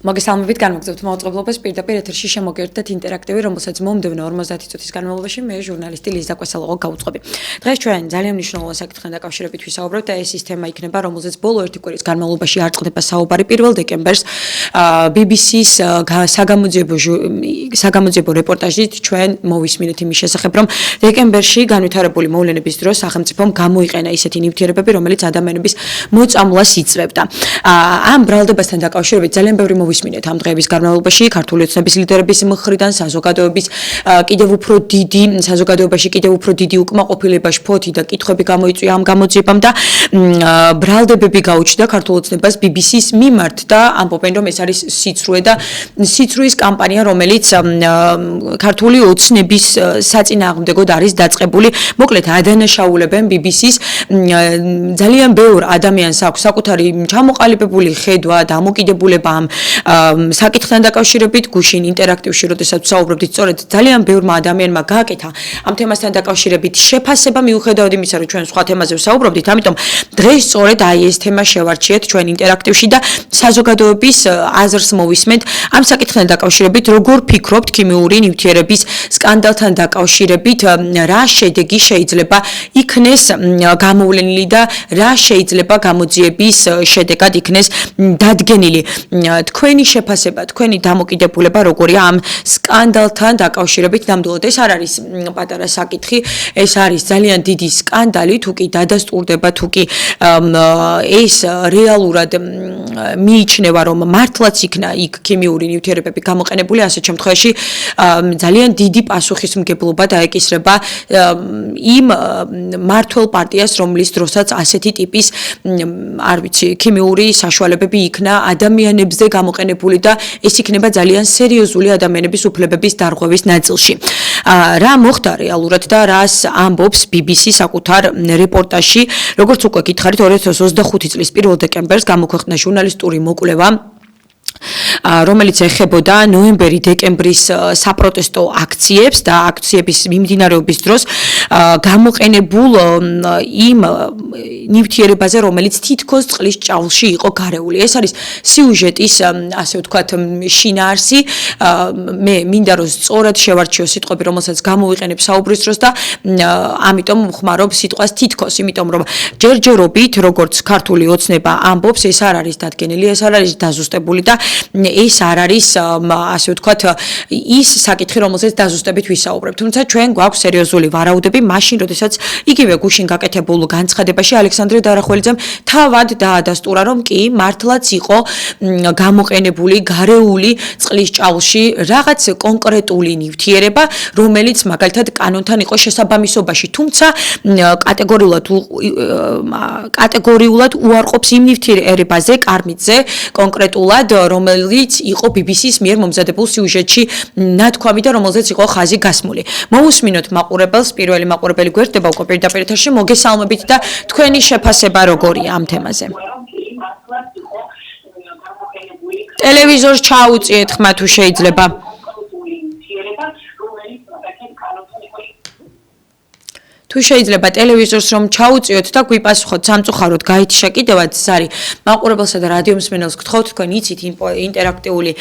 მოგესალმებით, განმოგზავნებთ მოწყობლობას პირდაპირ ეთერში შემოგერთდეთ ინტერაქტივი, რომელსაც მომდევნო 50 წუთის განმავლობაში მე ჟურნალისტი ლიზა კვესელოღო გავუწყობი. დღეს ჩვენ ძალიან მნიშვნელოვან საკითხთან დაკავშირებით ვისაუბრებთ და ეს ის თემა იქნება, რომელზეც ბოლო ერთი კვირის განმავლობაში არ წყდება საუბარი. 1 დეკემბერს BBC-ს საგამოძიებო რეპორტაჟით ჩვენ მოვისმინეთ იმის შესახებ, რომ დეკემბერში განვითარებული მოვლენების დროს სახელმწიფომ გამოიყენა ისეთი ნივთიერებები, რომელიც ადამიანების მოწამვლას იწვევდა. ამ ბრალდებასთან დაკავშირებით ძალიან ბევრი მოვისმინეთ ამ დღეების განმავლობაში ქართული ოცნების ლიდერების მხრიდან საზოგადოებაში კიდევ უფრო დიდი უკმაყოფილება, შფოთი და კითხვები გამოიწვია ამ გამოძიებამ და ბრალდებები გაუჩნდა ქართულ ოცნებას BBC-ს მიმართ და ამბობენ, რომ ეს არის სიცრუე და სიცრუის კამპანია, რომელიც ქართული ოცნების საწინააღმდეგოდ არის დაწყებული. მოკლედ ადანაშაულებენ BBC-ს ძალიან ბევრ ადამიანს აქვს საკუთარი ჩამოყალიბებული ხედვა, დამოკიდებულება ამ საკითხთან დაკავშირებით გუშინ ინტერაქტივში, როდესაც ვსაუბრობდით, სწორედ ძალიან ბევრმა ადამიანმა გააკეთა ამ თემასთან დაკავშირებით შეფასება მიუხედავად იმისა, რომ ჩვენ სხვა თემაზე ვსაუბრობდით, ამიტომ დღეს სწორედ ეს თემა შევარჩიეთ ჩვენ ინტერაქტივში და საზოგადოების აზრს მოვისმენთ ამ საკითხთან დაკავშირებით, როგორ ფიქრობთ ქიმიური ნივთიერების სკანდალთან დაკავშირებით, რა შედეგი შეიძლება იქნეს გამოვლენილი და რა შეიძლება გამოძიების შედეგად იქნეს დადგენილი. თქვენი შეფასება, თქვენი დამოკიდებულება როგორია ამ სკანდალთან დაკავშირებით? ნამდვილად ეს არ არის პატარა საკითხი, ეს არის ძალიან დიდი სკანდალი, თუ კი დადასტურდება, თუ კი ეს რეალურად მიიჩნევა, რომ მართლაც იქნა იქ ქიმიური ნივთიერებები გამოყენებული, ასეთ შემთხვევაში ძალიან დიდი პასუხისმგებლობა დაეკისრება იმ მმართველ პარტიას, რომლის დროსაც ასეთი ტიპის ქიმიური საშუალებები იქნა ადამიანებზე გამოყენებული და ეს იქნება ძალიან სერიოზული ადამიანების უფლებების დარღვევის ნაწილში. რა მოხდა რეალურად და რას ამბობს BBC საკუთარ რეპორტაჟში? როგორც უკვე გითხარით, 2025 წლის 1 დეკემბერს გამოქვეყნდა ჟურნალისტური მოკვლევა, რომელიც ეხებოდა ნოემბერი-დეკემბრის საპროტესტო აქციებს და აქციების მიმდინარეობის დროს გამოყენებულ იმ ნივთიერებაზე, რომელიც თითქოს წყლის ჭავლში იყო გარეული. ეს არის სიუჟეტის, ასე ვთქვათ, შინაარსი. მე მინდა რომ სწორად შევარჩიო სიტყვები, რომელსაც გამოვიყენებ საუბრის დროს და ამიტომ ვხმარობ სიტყვას თითქოს, იმიტომ რომ ჯერჯერობით, როგორც ქართული ოცნება ამბობს, ეს არ არის დადგენილი, ეს არ არის დაზუსტებული და ეს არ არის, ასე ვთქვათ, ის საკითხი, რომელზეც დაზუსტებით ვისაუბრებთ. თუმცა ჩვენ გვაქვს სერიოზული ვარაუდები, მაშინ, როდესაც იგივე გუშინ გაკეთებულ განცხადებაში ალექსანდრე დარახველიძემ თავად დაადასტურა, რომ კი მართლაც იყო გამოყენებული გარეული წყლის ჭავლში რაღაც კონკრეტული ნივთიერება, რომელიც მაგალითად კანონთან იყო შესაბამისობაში, თუმცა კატეგორიულად უარყოფს იმ ნივთიერებაზე, კარმიდზე კონკრეტულად, რომელიც იყო BBC-ს მიერ მომზადებულ სიუჟეტში ნათქვამი და რომელზეც იყო ხაზი გასმული. მოვუსმინოთ მაყურებელს, პირველი მაყურებელი გვერდება უკვე პირდაპირ ეთერში, მოგესალმებით და თქვენი შეფასება როგორია ამ თემაზე? ტელევიზორს ჩაუწიეთ ხმა თუ შეიძლება. თუ შეიძლება ტელევიზორს რომ ჩაუწიოთ და გვიპასუხოთ სამწუხაროდ გაითიშა კიდევაც ზარი მაყურებელსა და რადიო მსმენელს გთხოვთ, თქვენ იცით ინტერაქტიული,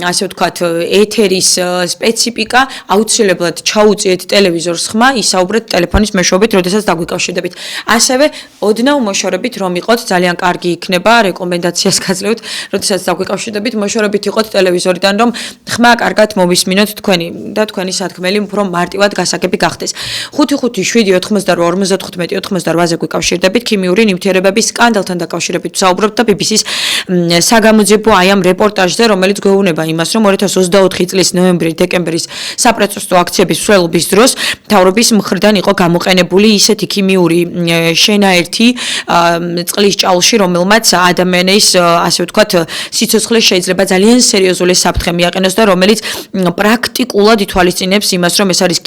ასე ვთქვათ, ეთერის სპეციფიკა, აუცილებლად ჩაუწიეთ ტელევიზორს ხმა, ისაუბრეთ ტელეფონის მეშვეობით, როდესაც დაგვიკავშირდებით. ასევე ოდნავ მოშორებით რომ იყოთ, ძალიან კარგი იქნება, რეკომენდაციას გაძლევთ, როდესაც დაგვიკავშირდებით, მოშორებით იყოთ ტელევიზორიდან, რომ ხმა კარგად მოვისმინოთ თქვენი და თქვენი სათქმელი უფრო მარტივად გასაგები გახდეს. 5-5-7-58-95-98-ზე გვიკავშირდებით, ქიმიური ნივთიერებების სკანდალთან დაკავშირებით ვსაუბრობთ და BBC-ს საგამოძიებო ამ რეპორტაჟზე, რომელიც გვეუბნება იმას, რომ 2024 წლის ნოემბერი-დეკემბრის საპროტესტო აქციების მსვლელობის დროს მთავრობის მხრიდან იყო გამოყენებული ისეთი ქიმიური შენაერთი წყლის ჭავლში, რომელმაც ადამიანის, ასე ვთქვათ, სიცოცხლეს შეიძლება ძალიან სერიოზული საფრთხე მიაყენოს და რომელიც პრაქტიკულად ითვალისწინებს იმას, რომ ეს არის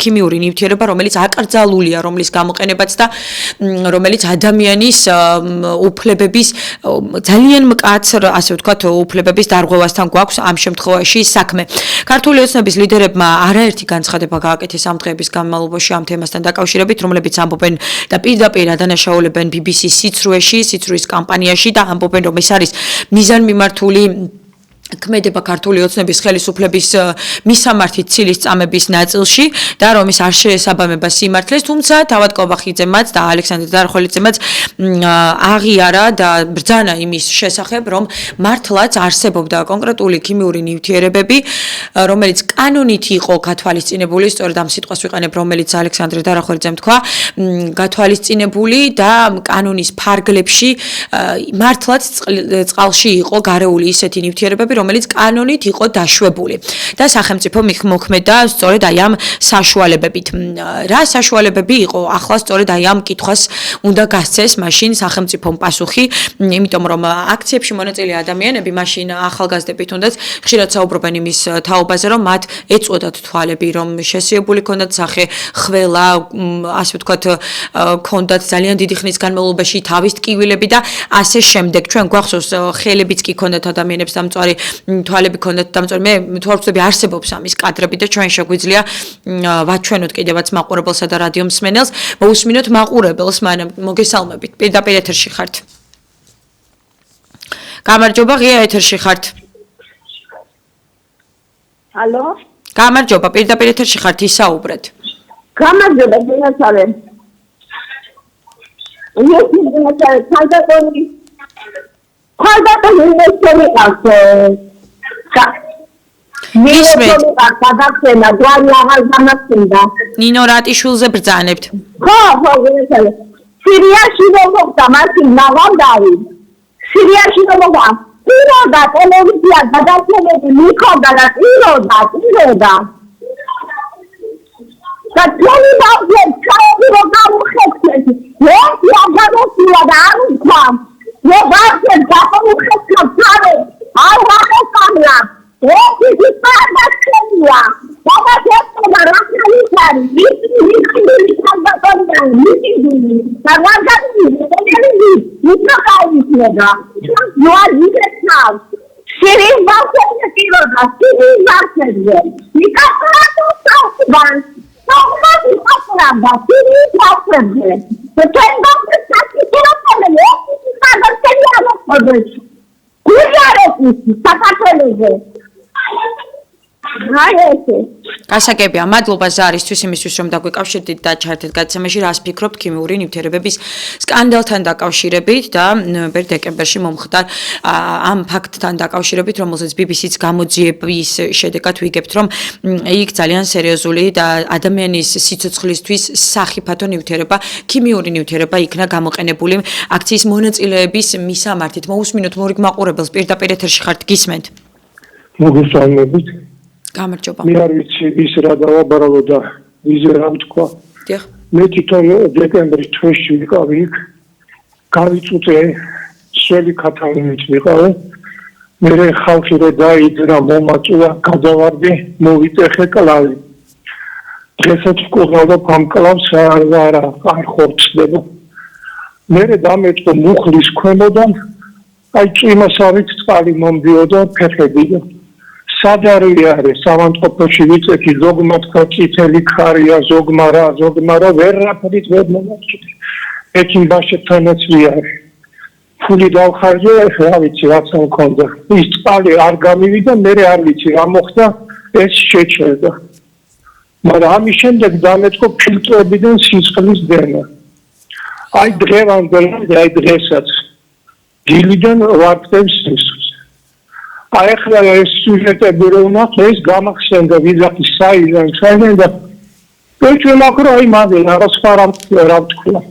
ქიმიური ნივთიერება, რომელიც აკრძალულია, რომლის გამოყენებაც და რომელიც ადამიანის უფლებების ძალიან მკაცრ, ასე ვთქვათ, უფლებების დარღვევასთან გვაქვს ამ შემთხვევაში საქმე. ქართული ოცნების ლიდერებმა არაერთი განცხადება გააკეთეს ამ დღეების განმავლობაში ამ თემასთან დაკავშირებით, რომლებიც ამბობენ და პირდაპირ ადანაშაულებენ BBC-ს სიცრუის კამპანიაში და ამბობენ, რომ ეს არის მიზანმიმართული ქმედება ქართული ოცნების ხელისუფლების მისამართი ცილის წამების ნაწილში და რომ ის არ შეესაბამება სიმართლეს, თუმცა თავად კობახიძემაც და ალექსანდრე დარხოლიძემაც აღიარა და ბრძანა იმის შესახებ, რომ მართლაც არსებობდა კონკრეტული ქიმიური ნივთიერებები, რომელიც კანონით იყო გათვალისწინებული, სწორედ ამ სიტყვას ვიყენებ, რომელიც ალექსანდრე დარხოლიძემ თქვა, გათვალისწინებული და კანონის ფარგლებში მართლაც წყალში იყო გარეული ისეთი ნივთიერებები, რომელიც კანონით იყო დაშვებული და სახელმწიფო მოქმედა სწორედ აი ამ საშუალებებით. რა საშუალებები იყო? ახლა სწორედ აი ამ კითხვას უნდა გასცეს მაშინ სახელმწიფომ პასუხი, იმიტომ რომ აქციებში მონაწილე ადამიანები მაშინ ახალგაზრდები თუნდაც ხშირად საუბრობენ იმის თაობაზე, რომ მათ ეწოდათ თვალები, რომ შესიებული ქონდათ სახე, ხველა, ასე ვთქვათ, ქონდათ ძალიან დიდი ხნის განმავლობაში თავის ტკივილები და ასე შემდეგ. ჩვენ გვახსოვს ხელებიც კი ქონდათ ადამიანებს დამწვარი თვალები ქონდათ დამწვარი. მე თუ არ ვწდები არსებობს ამის კადრები და ჩვენ შეგვიძლია ვაჩვენოთ კიდევაც მაყურებელსა და რადიო მსმენელს, მოусმინოთ მაყურებელს, მაგრამ მოგესალმებით. პირდაპირ ეთერში ხართ. გამარჯობა, ღია ეთერში ხართ. ალო? გამარჯობა, პირდაპირ ეთერში ხართ, ისაუბრეთ. გამარჯობა, დიახარე. ნინო რატიშვილზე ბრძანებთ. ხო, სირიაში მოგდა მართი მაღალდარი. სირიაში მოგდა. პიროდა ტელევიზია გადაცემები მიქონდა და პიროდა. და თქვენი ბავშვი ჩაოდი რომ გამუხეთქეთ. ერთი აგამოსულა და არ ვთქვა. მე ბავშვი გამუხეთქა თავი. არ ვახესამლა. ერთი პარდაცია. ბაბა რა ხარი? მიტინგი სადაკონდა. მიტინგი. სადაკონდა. მიტინგი. ნუ აიძეცა. სირის ბავშვი პიროდა. სირის ბავშვი. მიკასრატო საუბარ. Somebody around the city property. The kingdom is not the kingdom of the Father, who are გასაგებია, მადლობა ზარისთვის იმისთვის, რომ დაგვიკავშირდით და ჩართეთ გადაცემაში, რას ფიქრობთ ქიმიური ნივთიერებების სკანდალთან დაკავშირებით და ნოემბერ დეკემბერში მომხდარ ამ ფაქტთან დაკავშირებით, რომელზეც BBC-ს გამოძიების შედეგად ვიგებთ, რომ იქ ძალიან სერიოზული და ადამიანის სიცოცხლისთვის სახიფათო ნივთიერება, ქიმიური ნივთიერება იქნა გამოყენებული აქციის მონაწილეების მისამართით. მოусმინოთ მორიგ მაყურებელს, პირდაპირ ეთერში ხართ, გისმენთ? მოგესალმებით. გამარჯობა. მე არ ვიცი ის რა დავაბარავო და ვიზე რა ვთქვა. დიახ. მე თვითონ დეკემბრის თვეში ვიყავი იქ. გავიწუწე სველი ქათამით ვიყავი. მე ხალხი რო დაიძრა მომაწვა, გადავარდი, მოვიტეხე კლავი. დღესაც ვკურნალობ ამ კლავს არა ხორცდება. მე დამეწყო მუხლის ქვემოდან აი წვიმასავით წყალი მომდიოდა ფეხებიდან. სადარი არის სამანტყოფოში ვიწექი ზოგმა თქვა წითელი ხარია ზოგმა რა ვერაფრით ვერ მომაჩვენე ეკიმ ბაშეთთანაც ვიარ ფული დავხარჯე რა ვიცი რაც მქონდა ის წყალი არ გამივიდა მე არ ვიცი რა მოხდა ეს შეჩერდა მაგრამ ამის შემდეგ დამეწყო ფილტრებიდან სისხლის დენა აი დღევანდელი აი დღესაც გილიდან ვარდებს სისხლს აი ახლა ეს სიუჟეტები რომ ეს გამახსენდა ვიზაკის საიდან და ეჭვი მაქრო აი მაგე რა ვთქვა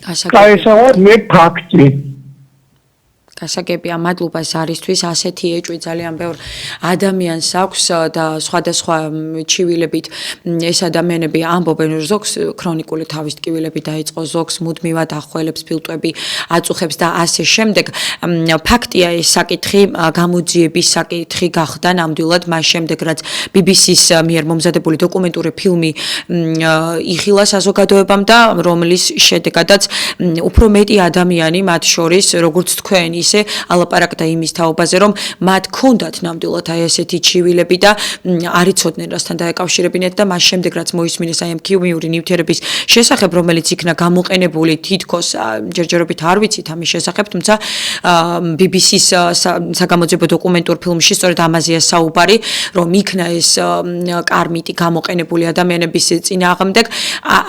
გასაგებია მე ფაქტი გასაგებია მადლობა ზარისთვის ასეთი ეჭვი ძალიან ბევრ ადამიანს აქვს და სხვადასხვა ჩივილებით ეს ადამიანები ამბობენ რომ ზოგს ქრონიკული თავის ტკივილები დაიწყო ზოგს მუდმივად ახველებს ფილტვები აწუხებს და ასე შემდეგ ფაქტია ეს საკითხი გამოძიების საკითხი გახდა ნამდვილად მას შემდეგ რაც BBC-ს მიერ მომზადებული დოკუმენტური ფილმი იხილა საზოგადოებამ და რომლის შედეგადაც უფრო მეტი ადამიანი მათ შორის როგორც თქვენ ის ასე ალაპარაკდა იმის თაობაზე, რომ მათ ჰქონდათ ნამდვილად აი ესეთი ჩივილები და არ იცოდნენ რასთან დაეკავშირებინათ და მას შემდეგ რაც მოისმინეს აი ამ ქიმიური ნივთიერების შესახებ, რომელიც იქნა გამოყენებული თითქოს ჯერჯერობით არ ვიცით ამის შესახებ, თუმცა BBC-ს საგამოძიებო დოკუმენტურ ფილმში სწორედ ამაზეა საუბარი, რომ იქნა ეს კარმიტი გამოყენებული ადამიანების წინააღმდეგ.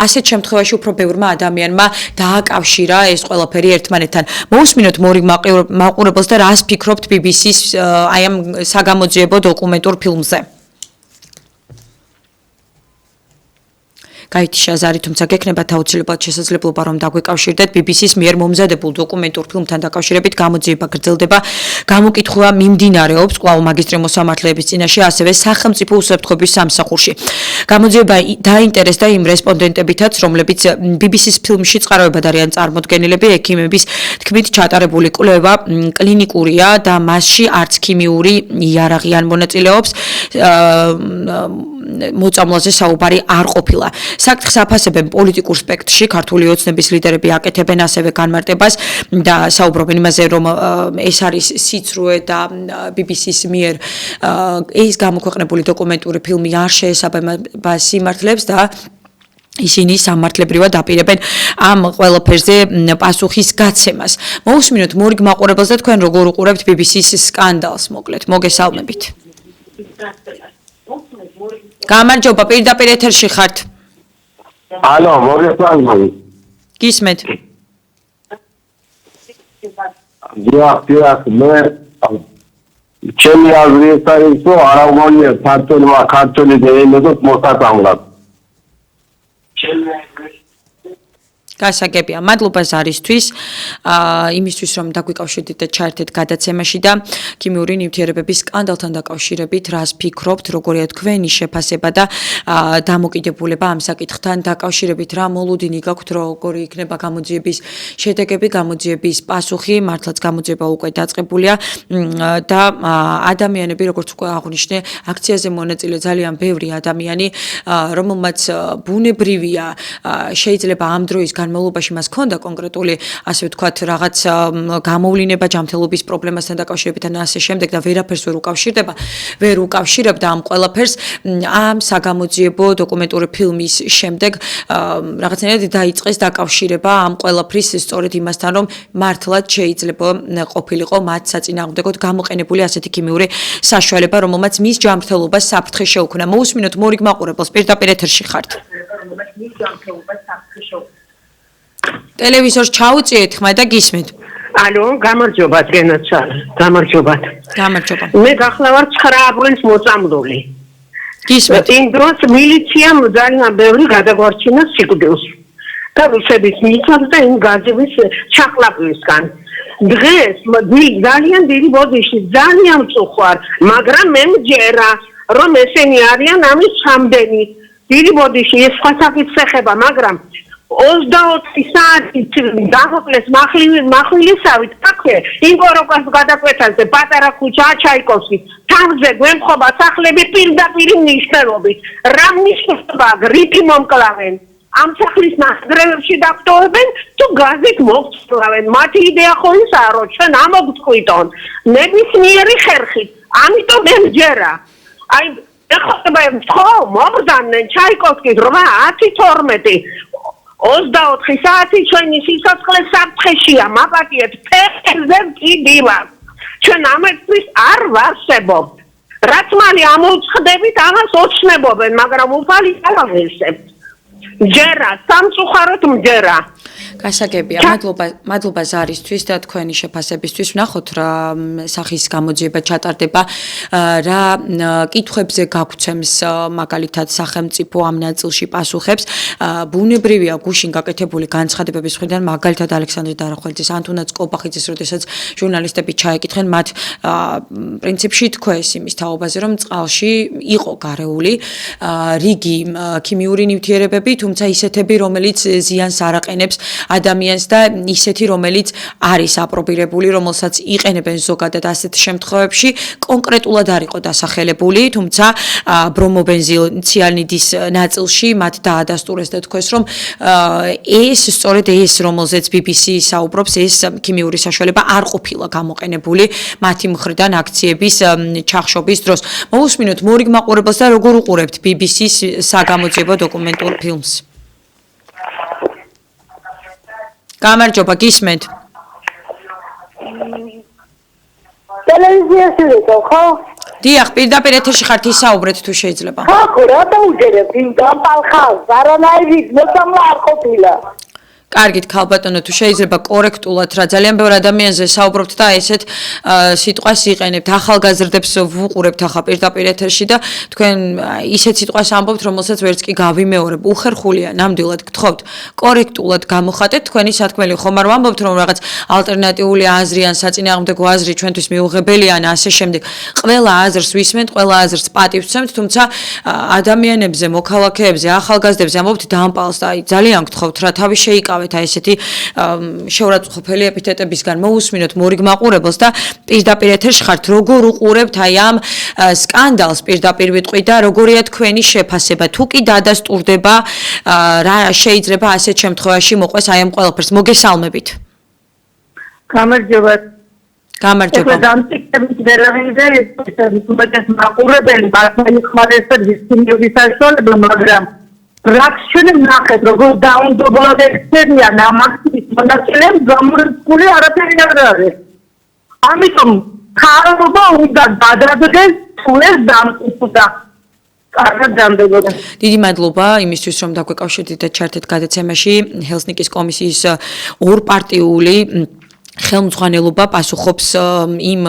ასეთ შემთხვევაში უფრო ბევრმა ადამიანმა დააკავშირა ეს ყველაფერი ერთმანეთთან. მოусმინოთ მორიგ მაყურებელს და რას ფიქრობთ BBC-ს აი ამ საგამოძიებო დოკუმენტურ ფილმზე? გაითიშა ზარი, თუმცა გექნებათ აუცილებლად შესაძლებლობა რომ დაგვეკავშირდეთ BBC-ს მიერ მომზადებულ დოკუმენტურ ფილმთან დაკავშირებით გამოძიება გრძელდება. გამოკითხვა მიმდინარეობს კვლავ მაგისტრი მოსამართლეების წინაშე, ასევე სახელმწიფო უსაფრთხოების სამსახურში. გამოძიება დაინტერესდა იმ რესპონდენტებითაც, რომლებიც BBC-ს ფილმში წყაროებად არიან წარმოდგენილები, ექიმების თქმით ჩატარებული კვლევა კლინიკურია და მასში არც ქიმიური იარაღი არ მონაწილეობს. მოწამვლაზე საუბარი არ ყოფილა. საკითხს აფასებენ პოლიტიკურ სპექტრში, ქართული ოცნების ლიდერები აკეთებენ ასევე განმარტებას და საუბრობენ იმაზე, რომ ეს არის სიცრუე და BBC-ს მიერ ეს გამოქვეყნებული დოკუმენტური ფილმი არ შეესაბამება სიმართლებს და ისინი სამართლებრივად აპირებენ ამ ყველაფერზე პასუხის გაცემას. მოусმინოთ მორიგ მაყურებელს და თქვენ როგორ უყურებთ BBC-ს სკანდალს, მოკლედ, მოგესალმებით. გამარჯობა, პირდაპირ ეთერში ხართ. ალო, მოგესალმებით. გისმენთ. დიახ, მე ჩემი აზრი ეს არის, რომ არ აღმოჩნდა ქართული ენების მოსაწამლად. გასაგებია, მადლობა ზარისთვის, იმისთვის რომ დაგვიკავშირდით და ჩაერთეთ გადაცემაში და ქიმიური ნივთიერებების სკანდალთან დაკავშირებით რას ფიქრობთ, როგორია თქვენი შეფასება და დამოკიდებულება ამ საკითხთან დაკავშირებით, რა მოლოდინი გაქვთ, როგორი იქნება გამოძიების შედეგები, გამოძიების პასუხი, მართლაც გამოძიება უკვე დაწყებულია და ადამიანები, როგორც უკვე აღვნიშნე, აქციაზე მონაწილე ძალიან ბევრი ადამიანი, რომელმაც ბუნებრივია, შეიძლება ამ დროის განმავლობაში მას ჰქონდა კონკრეტული, ასე ვთქვათ, რაღაც გამოვლინება ჯანმრთელობის პრობლემასთან დაკავშირებით და ასე შემდეგ და ვერაფერს ვერ უკავშირებდა ამ ყველაფერს ამ საგამოძიებო დოკუმენტური ფილმის შემდეგ რაღაცნაირად დაიწყეს დაკავშირება ამ ყველაფრის სწორედ იმასთან, რომ მართლაც შეიძლება ყოფილიყო მათ საწინააღმდეგოდ გამოყენებული ასეთი ქიმიური საშუალება, რომელმაც მის ჯანმრთელობას საფრთხე შეუქმნა. მოусმინოთ მორიგ მაყურებელს, პირდაპირ ეთერში ხართ. ტელევიზორს ჩაუწიეთ ხმა და გისმენთ. ალო, გამარჯობათ, გენაცვალ. გამარჯობათ. გამარჯობა. მე გახლა ვარ 9 აპრილის მოწამლული. გისმენთ. იმ დროს მილიციამ ძალიან ბევრი გადაგვარჩინა სიკვდილს. და რუსების მიცავს და იმ გაზების ჩახლაპვისგან. დღეს ძალიან დიდი ბოდიში, ძალიან მწუხვარ, მაგრამ მე მჯერა, რომ ესენი არიან ამის ჩამდენი. დიდი ბოდიში ეს სხვა საკითხი ეხება, მაგრამ 24 საათით დაღუპლეს მახვილისავით აქვე ინგოროკას გადაკვეთაზე პატარა ქუჩა ჩაიკოვსკი თამზე გვემხობა სახლები პირდაპირ მნიშვნელობით რა მნიშვნელობა გრიპი მომკლავენ ამ სახლის ნანგრევებში დაგტოვებენ თუ გაზით მოგწლავენ მათი იდეა ხო ისაა რომ ჩვენ ამოგწყვიტონ ნებისმიერი ხერხით ამიტომ მე მჯერა აი ეხლა ხო მოგზანენ ჩაიკოვსკის 8-10-12 24 საათი ჩვენი სიცოცხლე საფრთხეშია, მაპატიეთ, ფეხებზე ვკიდილავ. ჩვენ ამისთვის არ ვარსებობთ. რაც მალე ამოუწყდებით, ამას ოცნებობენ, მაგრამ უფალი არ აღესებთ. მჯერა, სამწუხაროდ მჯერა. გასაგებია, მადლობა ზარისთვის და თქვენი შეფასებისთვის. ვნახოთ რა სახის გამოძიება ჩატარდება, რა კითხვებზე გაგვცემს მაგალითად სახელმწიფო ამ ნაწილში პასუხებს. ბუნებრივია გუშინ გაკეთებული განცხადებების მხრიდან, მაგალითად ალექსანდრე დარახველძის, ანტონაც კობახიძის, როდესაც ჟურნალისტები ჩაეკითხნენ, მათ პრინციპში თქვეს იმის თაობაზე, რომ წყალში იყო გარეული რიგი ქიმიური ნივთიერებები, თუმცა ისეთები, რომელიც ზიანს არ აყენებს ადამიანს და ისეთი, რომელიც არის აპრობირებული, რომელსაც იყენებენ ზოგადად ასეთ შემთხვევებში, კონკრეტულად არ იყო დასახელებული, თუმცა ბრომობენზილციანიდის ნაწილში მათ დაადასტურეს და თქვეს, რომ სწორედ ეს, რომელზეც BBC საუბრობს, ეს ქიმიური საშუალება არ ყოფილა გამოყენებული მათი მხრიდან აქციების ჩახშობის დროს. მოვუსმინოთ მორიგ მაყურებელს და როგორ უყურებთ BBC-ს საგამოძიებო დოკუმენტურ ფილმს. გამარჯობა, გისმენთ. ტელევიზიაში ვიყო, ხო? დიახ, პირდაპირ ეთერში ხართ, ისაუბრეთ თუ შეიძლება. ხო, რატო უჯერებ იმ გამპალხავს? არანაირი მოსამლა არ ყოფილა. კარგით, ქალბატონო, თუ შეიძლება კორექტულად რა ძალიან ბევრ ადამიანზე საუბრობთ და ესეთ სიტყვას იყენებთ. ახალგაზრდებს ვუყურებთ ახლა პირდაპირ ეთერში და თქვენ ისეთ სიტყვას ამბობთ, რომელსაც ვერც კი გავიმეორებ. უხერხულია, ნამდვილად გთხოვთ, კორექტულად გამოხატეთ თქვენი სათქმელი. ხომ არ ვამბობთ, რომ რაღაც ალტერნატიული აზრი ან საწინააღმდეგო აზრი ჩვენთვის მიუღებელია ან ასე შემდეგ. ყველა აზრს ვისმენთ, ყველა აზრს პატივს ვცემთ, თუმცა ადამიანებზე, მოქალაქეებზე, ახალგაზრდებზე ამბობთ დამპალს და ძალიან გთხოვთ რა თავი შეიკავეთ ესეთი შეურაცხყოფელი ეპითეტებისგან. მოვუსმინოთ მორიგ მაყურებელს და პირდაპირ ეთერში ხართ, როგორ უყურებთ აი ამ სკანდალს პირდაპირ ვიტყვი და როგორია თქვენი შეფასება, თუ კი დადასტურდება რა შეიძლება ასეთ შემთხვევაში მოყვეს აი ამ ყველაფერს. მოგესალმებით. გამარჯობა. გამარჯობა. დამტკიცებით ვერავინზე ეს მაყურებელი მართალი ხმარესა დისკრიმინაციის საშუალება, მაგრამ რაქშენი ნახეთ, როგორ დაუნდობლად ექცევიან ამახის მონაწილეებს გამორიცხული არაფერი არ არის. ამიტომ ხარობა უნდა გადადგეს, თუ ეს დამტკიცდა. კარგად დამდებოდა. დიდი მადლობა იმისთვის, რომ დაგვეკავშირდით და ჩართეთ გადაცემაში ჰელსინკის კომისიის ორპარტიული ხელმძღვანელობა პასუხობს იმ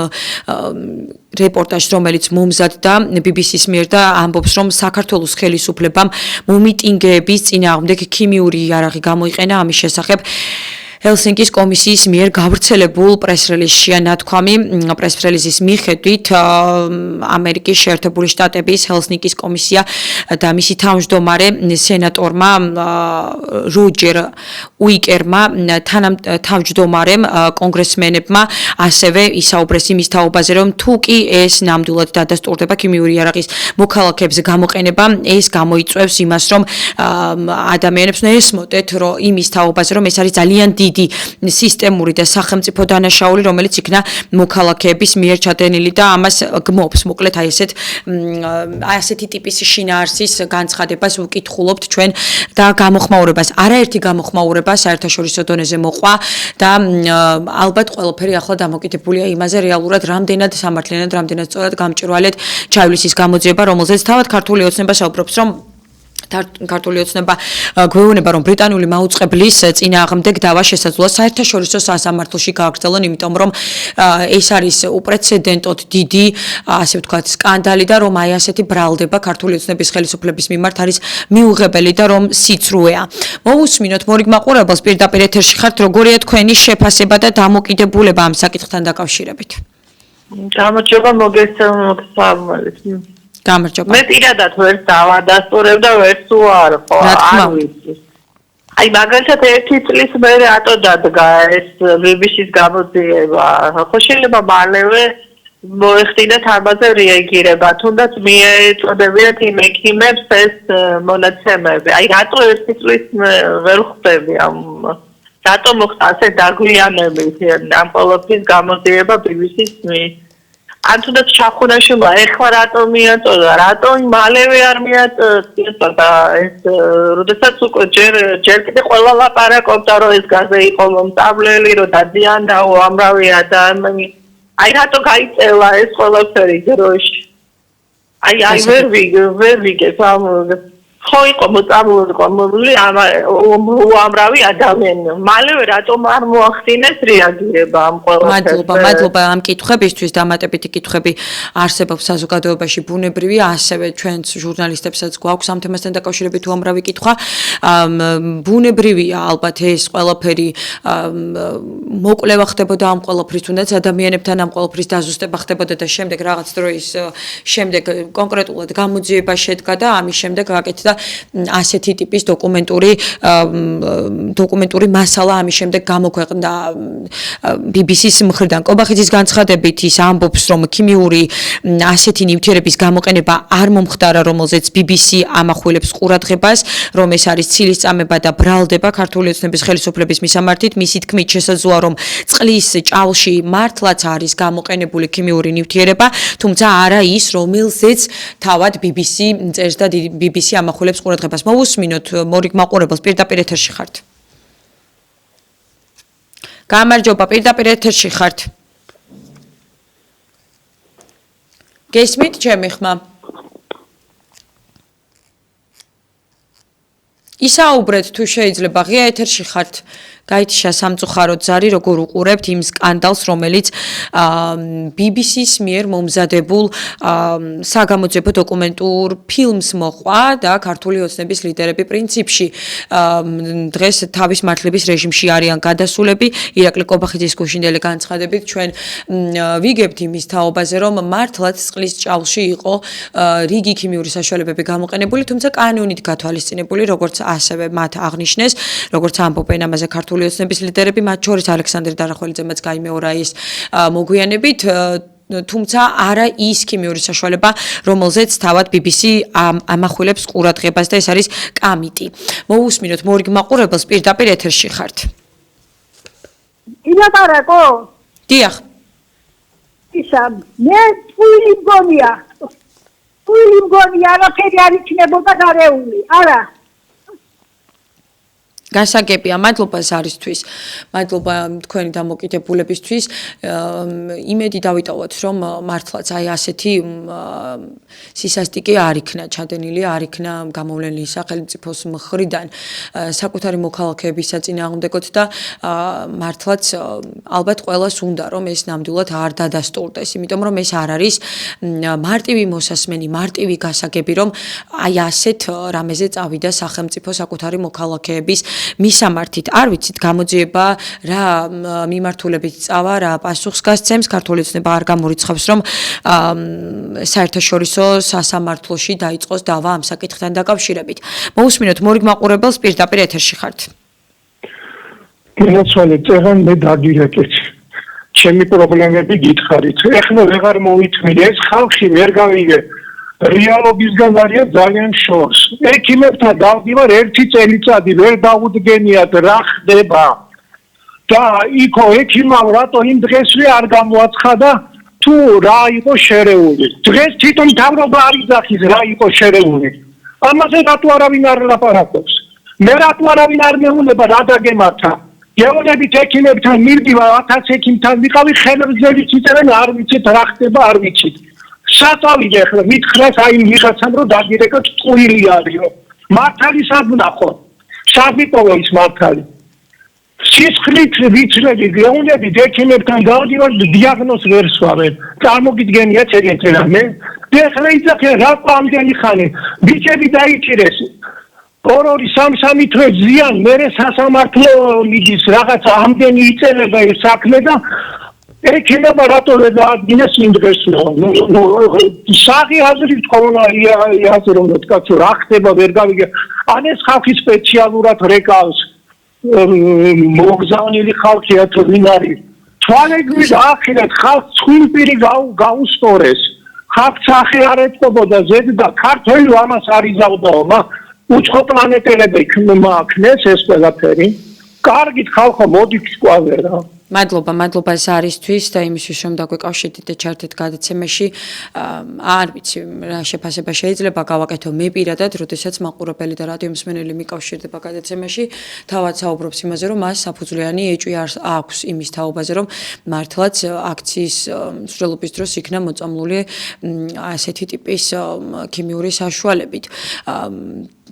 რეპორტაჟს, რომელიც მომზადდა BBC-ს მიერ და ამბობს, რომ საქართველოს ხელისუფლებამ მომიტინგეების წინააღმდეგ ქიმიური იარაღი გამოიყენა. ამის შესახებ ჰელსინკის კომისიის მიერ გავრცელებულ პრეს-რელიზშია ნათქვამი. პრეს-რელიზის მიხედვით ამერიკის შეერთებული შტატების ჰელსინკის კომისია და მისი თავმჯდომარე სენატორმა როჯერ უიკერმა თავმჯდომარემ კონგრესმენებმა ასევე ისაუბრეს იმის თაობაზე, რომ თუ კი ეს ნამდვილად დადასტურდება ქიმიური იარაღის მოქალაქეებზე გამოყენება, ეს გამოიწვევს იმას, რომ ადამიანებს ესმოდეთ, რომ იმის თაობაზე, რომ ეს არის ძალიან დიდი სისტემური და სახელმწიფო დანაშაული, რომელიც იქნა მოქალაქეების მიერ ჩადენილი და ამას გმობს. მოკლედ აი ასეთი ტიპის შინაარსის განცხადებას ვკითხულობთ ჩვენ და გამოხმაურებას. არაერთი გამოხმაურება საერთაშორისო დონეზე მოყვა და ალბათ ყველაფერი ახლა დამოკიდებულია იმაზე რეალურად რამდენად სამართლიანად, რამდენად სწორად გამჭვირვალედ ჩაივლის ის გამოძიება, რომელზეც თავად ქართული ოცნება საუბრობს, რომ ქართული ოცნება გვეუბნება, რომ ბრიტანული მაუწყებლის წინააღმდეგ დავა შესაძლოა საერთაშორისო სასამართლოში გააგრძელონ, იმიტომ რომ ეს არის უპრეცედენტოდ დიდი, ასე ვთქვათ, სკანდალი და რომ აი ასეთი ბრალდება ქართული ოცნების ხელისუფლების მიმართ არის მიუღებელი და რომ სიცრუეა. მოვუსმინოთ მორიგ მაყურებელს, პირდაპირ ეთერში ხართ, როგორია თქვენი შეფასება და დამოკიდებულება ამ საკითხთან დაკავშირებით. გამარჯობა, მოგესალმებით. გამარჯობა. მე პირადად ვერც დავადასტურებ და ვერც უარ ხო არ ვიცი. აი მაგალითად ერთი წლის მერე რატო დადგა ეს BBC-ს გამოძიება? ხო შეიძლება მალევე მოეხდინათ ამაზე რეაგირება, თუნდაც მიეწოდებიათ იმ ექიმებს ეს მონაცემები. აი რატო ერთი წლის ვერ ხვდები ამ რატო მოხდა ასე დაგვიანებით ამ პოლოფის გამოძიება BBC-ს ან თუნდაც ჩახუნაში ეხლა რატო მიაწოდა, რატო მალევე არ მიაწოდა ეს როდესაც უკვე ჯერ კიდე ყველა ლაპარაკობდა, რომ ეს გაზე იყო მომწავლელი, რომ დადიან და უამრავი ადამიანი. აი რატო გაიწელა ეს ყველაფერი დროში? აი ვერ ვიგებ ამ ხო იყო მოწამლული უამრავი ადამიანი. მალევე რატომ არ მოახდინეს რეაგირება ამ ყველაფერზე? მადლობა ამ კითხვებისთვის. დამატებითი კითხვები არსებობს საზოგადოებაში ბუნებრივი, ასევე ჩვენც ჟურნალისტებსაც გვაქვს ამ თემასთან დაკავშირებით უამრავი კითხვა. ბუნებრივია ალბათ ეს ყველაფერი მოკვლევა ხდებოდა ამ ყველაფრის, თუნდაც ადამიანებთან ამ ყველაფრის დაზუსტება ხდებოდა და შემდეგ რაღაც დროის შემდეგ კონკრეტულად გამოძიება შედგა და ამის შემდეგ გაკეთდა ასეთი ტიპის დოკუმენტური მასალა ამის შემდეგ გამოქვეყნდა BBC-ს მხრიდან. კობახიძის განცხადებით ის ამბობს, რომ ქიმიური ასეთი ნივთიერების გამოყენება არ მომხდარა, რომელზეც BBC ამახვილებს ყურადღებას, რომ ეს არის ცილისწამება და ბრალდება ქართული ოცნების ხელისუფლების მისამართით. მისი თქმით, შესაძლოა, რომ წყლის ჭავლში მართლაც არის გამოყენებული ქიმიური ნივთიერება, თუმცა არა ის, რომელზეც თავად BBC წერს და BBC ამახვილებს ყურადღებას. მოვუსმინოთ მორიგ მაყურებელს, პირდაპირ ეთერში ხართ. გამარჯობა, პირდაპირ ეთერში ხართ. გესმით ჩემი ხმა? ისაუბრეთ თუ შეიძლება, ღია ეთერში ხართ. გაითიშა სამწუხაროდ ზარი, როგორ უყურებთ იმ სკანდალს, რომელიც BBC-ს მიერ მომზადებულ საგამოძიებო დოკუმენტურ ფილმს მოყვა და ქართული ოცნების ლიდერები პრინციპში დღეს თავის მართლების რეჟიმში არიან გადასულები. ირაკლი კობახიძის გუშინდელი განცხადებით ჩვენ ვიგებთ იმის თაობაზე, რომ მართლაც წყლის ჭავლში იყო რიგი ქიმიური საშუალებები გამოყენებული, თუმცა კანონით გათვალისწინებული, როგორც ასევე მათ აღნიშნეს, როგორც ამბობენ ამაზე ქართული ოცნების ლიდერები, მათ შორის ალექსანდრე დარახველიძემაც გაიმეორა ის მოგვიანებით, თუმცა არა ის ქიმიური საშუალება, რომელზეც თავად BBC ამახვილებს ყურადღებას და ეს არის კამიტი. მოვუსმინოთ მორიგ მაყურებელს, პირდაპირ ეთერში ხართ. ილაპარაკო? დიახ. ისა, მე twili მგონია, არაფერი არ იქნებოდა გარეული, არა. გასაგებია, მადლობა ზარისთვის, მადლობა თქვენი დამოკიდებულებისთვის. იმედი დავიტოვოთ, რომ მართლაც აი ასეთი სისასტიკე არ იქნა ჩადენილი, არ იქნა გამოვლენილი სახელმწიფოს მხრიდან საკუთარი მოქალაქეების საწინააღმდეგოდ და მართლაც ალბათ ყველას უნდა, რომ ეს ნამდვილად არ დადასტურდეს, იმიტომ რომ ეს არ არის მარტივი მოსასმენი, მარტივი გასაგები, რომ აი ასეთ რამეზე წავიდა სახელმწიფო საკუთარი მოქალაქეების მისამართით. არ ვიცით გამოძიება რა მიმართულებით წავა, რა პასუხს გასცემს, ქართული ოცნება არ გამორიცხავს, რომ საერთაშორისო სასამართლოში დაიწყოს დავა ამ საკითხთან დაკავშირებით. მოვუსმინოთ მორიგ მაყურებელს, პირდაპირ ეთერში ხართ. გენაცვალე წერან მე დაგირეკეთ. ჩემი პრობლემები გითხარით. ეხლა ვეღარ მოიწმინე, ეს ხალხი ვერ გავიგე. რეალობისგან არის ძალიან შორს. ექიმებთან დავდივარ ერთი წელიწადი, ვერ დაუდგენიათ რა ხდება. და იქო ექიმამ რატო იმ დღესვე არ გამოაცხადა თუ რა იყო შერეული. დღეს თვითონ მთავრობა არ იძახის რა იყო შერეული. ამაზე რატო არავინ არ ლაპარაკობს? მე რატო არავინ არ მეუნება რა დაგემართა? გეუბნებით ექიმებთან მივდივარ, 1000 ექიმთან ვიყავი, ხელმძღვანელიც იწერენ არ ვიცით რა ხდება, არ ვიცით. საწავიდე ახლა მითხრას აი ვიღაცამ რომ დაგირეკოთ წყვილი არისო. მართალი სად ვნახო? სად მიპოვა ის მართალი? სისხლით ვიცრები გეუბნებით ექიმებთან გავდივარ, დიაგნოზს ვერ სვავენ. წარმოგიდგენიათ ეგეთი რამე? ეხლა იძახე რა ამდენი ხანი ბიჭები დაიჭირეს. 2-3 თვე ზიან, მერე სასამართლო მიდის რაღაცა ამდენი იწერება ეს საქმე და ექიმება რატო ვერ დაადგინეს იმ დღესვე? საღი აზრით ხოლმე იაზრებდა კაცო რა ხდება ვერ გავიგე. ან ეს ხალხი სპეციალურად რეკავს მოგზავნილი ხალხია თუ ვინ არის? თვალები აახილეთ ხალხს ცხვირპირი გაუსწორეს. ხალხს ახე არ ეთყობოდა ზედ და ქართველი ამას არ იზავდაო, უცხო პლანეტელები ქნეს ეს ყველაფერი. კარგით ხალხო მოდით სკვაზე რა. მადლობა ზარისთვის და იმისთვის რომ დაგვეკავშირდით და ჩართეთ გადაცემაში. არ ვიცი რა შეფასება შეიძლება გავაკეთო მე პირადად, როდესაც მაყურებელი და რადიო მსმენელი მიკავშირდება გადაცემაში, თავად საუბრობს იმაზე, რომ მას საფუძვლიანი ეჭვი აქვს იმის თაობაზე, რომ მართლაც აქციის მსვლელობის დროს იქნა მოწამლული ასეთი ტიპის ქიმიური საშუალებით.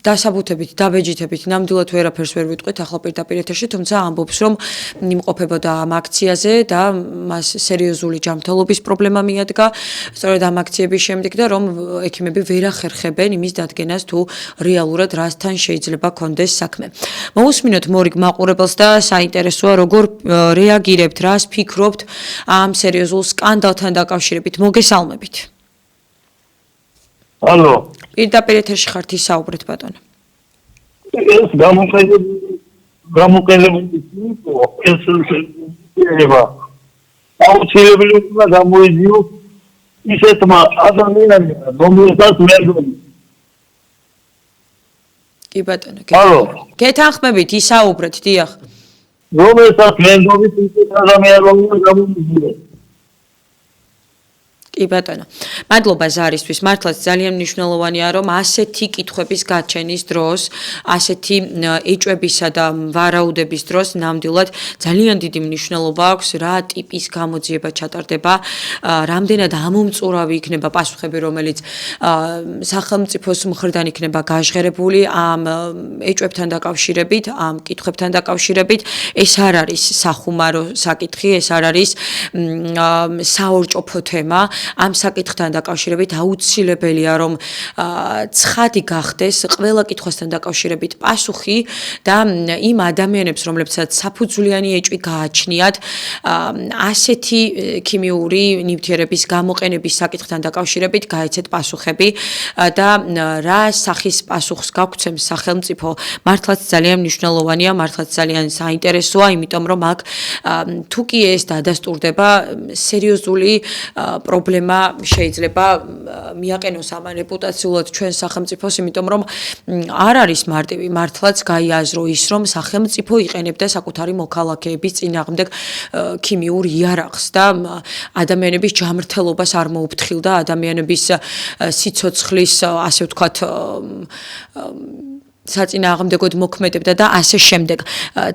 დასაბუთებით, დაბეჯითებით, ნამდვილად ვერაფერს ვერ ვიტყვით ახლა პირდაპირ ეთერში, თუმცა ამბობს, რომ იმყოფებოდა ამ აქციაზე და მას სერიოზული ჯანმრთელობის პრობლემა მიადგა, სწორედ ამ აქციების შემდეგ და რომ ექიმები ვერ ახერხებენ იმის დადგენას, თუ რეალურად რასთან შეიძლება კონდეს საქმე. მოვუსმინოთ მორიგ მაყურებელს და საინტერესოა, როგორ რეაგირებთ, რას ფიქრობთ ამ სერიოზულ სკანდალთან დაკავშირებით. მოგესალმებით. ალო. პირდაპირ ეთერში ხართ ისაუბრეთ ბატონო. ეს გამოყენებული ეს ევა აუცილებელი უნდა გამოიძიოს ისეთმა ადამიანებმა რომელსაც მერდობენ. კი ბატონო, ალო. გეთანხმებით ისაუბრეთ, დიახ. რომელსაც მერდობენ ისეთ ადამიანებმა გამოიძიოს. კი ბატონო. მადლობა ზარისთვის. მართლაც ძალიან მნიშვნელოვანია, რომ ასეთი კითხვების გაჩენის დროს, ასეთი ეჭვებისა და ვარაუდების დროს ნამდვილად ძალიან დიდი მნიშვნელობა აქვს, რა ტიპის გამოძიება ჩატარდება, რამდენად ამომწურავი იქნება პასუხები, რომელიც სახელმწიფოს მხრიდან იქნება გაჟღერებული ამ ეჭვებთან დაკავშირებით, ამ კითხვებთან დაკავშირებით. ეს არ არის სახუმარო საკითხი, ეს არ არის საორჭოფო თემა. ამ საკითხთან დაკავშირებით აუცილებელია რომ ცხადი გახდეს ყველა კითხვასთან დაკავშირებით პასუხი და იმ ადამიანებს რომლებსაც საფუძვლიანი ეჭვი გააჩნიათ ასეთი ქიმიური ნივთიერების გამოყენების საკითხთან დაკავშირებით გაეცეთ პასუხები და რა სახის პასუხს გაგცემს სახელმწიფო მართლაც ძალიან მნიშვნელოვანია მართლაც ძალიან საინტერესოა იმიტომ რომ აქ თუ კი ეს დადასტურდება სერიოზული პრობლემა შეიძლება მიაყენოს ამ რეპუტაციულად ჩვენ სახელმწიფოს, იმიტომ რომ არ არის მარტივი მართლაც გაიაზრო ის, რომ სახელმწიფო იყენებდა საკუთარი მოქალაქეების წინააღმდეგ ქიმიურ იარაღს და ადამიანების ჯანმრთელობას არ მოუფრთხილდა, ადამიანების სიცოცხლის, ასე ვთქვათ, საწინააღმდეგოდ მოქმედებდა და ასე შემდეგ.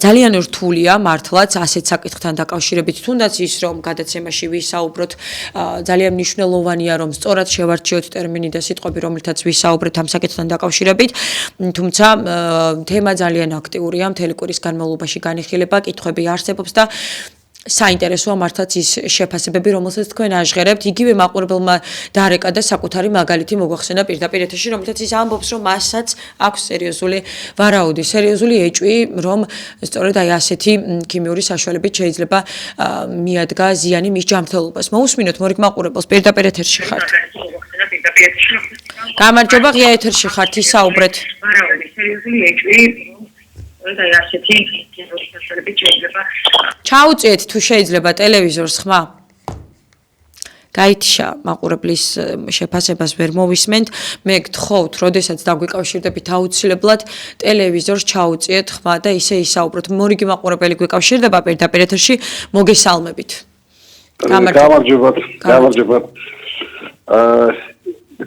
ძალიან რთულია მართლაც ასეთ საკითხთან დაკავშირებით, თუნდაც ის რომ გადაცემაში ვისაუბროთ, ძალიან მნიშვნელოვანია რომ სწორად შევარჩიოთ ტერმინი და სიტყვები, რომელთაც ვისაუბრეთ ამ საკითხთან დაკავშირებით, თუმცა თემა ძალიან აქტიურია, მთელი კვირის განმავლობაში განიხილება, კითხვები არსებობს და საინტერესოა მართლაც ის შეფასებები, რომელსაც თქვენ აჟღერებთ, იგივე მაყურებელმა დარეკა და საკუთარი მაგალითი მოგვახსენა პირდაპირ ეთერში, რომელთაც ის ამბობს, რომ მასაც აქვს სერიოზული ვარაუდი, სერიოზული ეჭვი, რომ სწორედ აი ასეთი ქიმიური საშუალებით შეიძლება მიადგა ზიანი მის ჯანმრთელობას. მოусმინოთ მორიგ მაყურებელს პირდაპირ ეთერში ხართ. გამარჯობა, ღია ეთერში ხართ, ისაუბრეთ. ვარაუდი, სერიოზული ეჭვი და ასეთი ქიმიური საშუალებით შეიძლება ჩაუწიეთ თუ შეიძლება ტელევიზორს ხმა. გაითიშა მაყურებლის შეფასებას ვერ მოვისმენთ. მე გთხოვთ, როდესაც დაგვიკავშირდებით აუცილებლად ტელევიზორს ჩაუწიეთ ხმა და ისე ისაუბროთ. მორიგი მაყურებელი გვიკავშირდება პირდაპირ ეთერში, მოგესალმებით. გამარჯობა.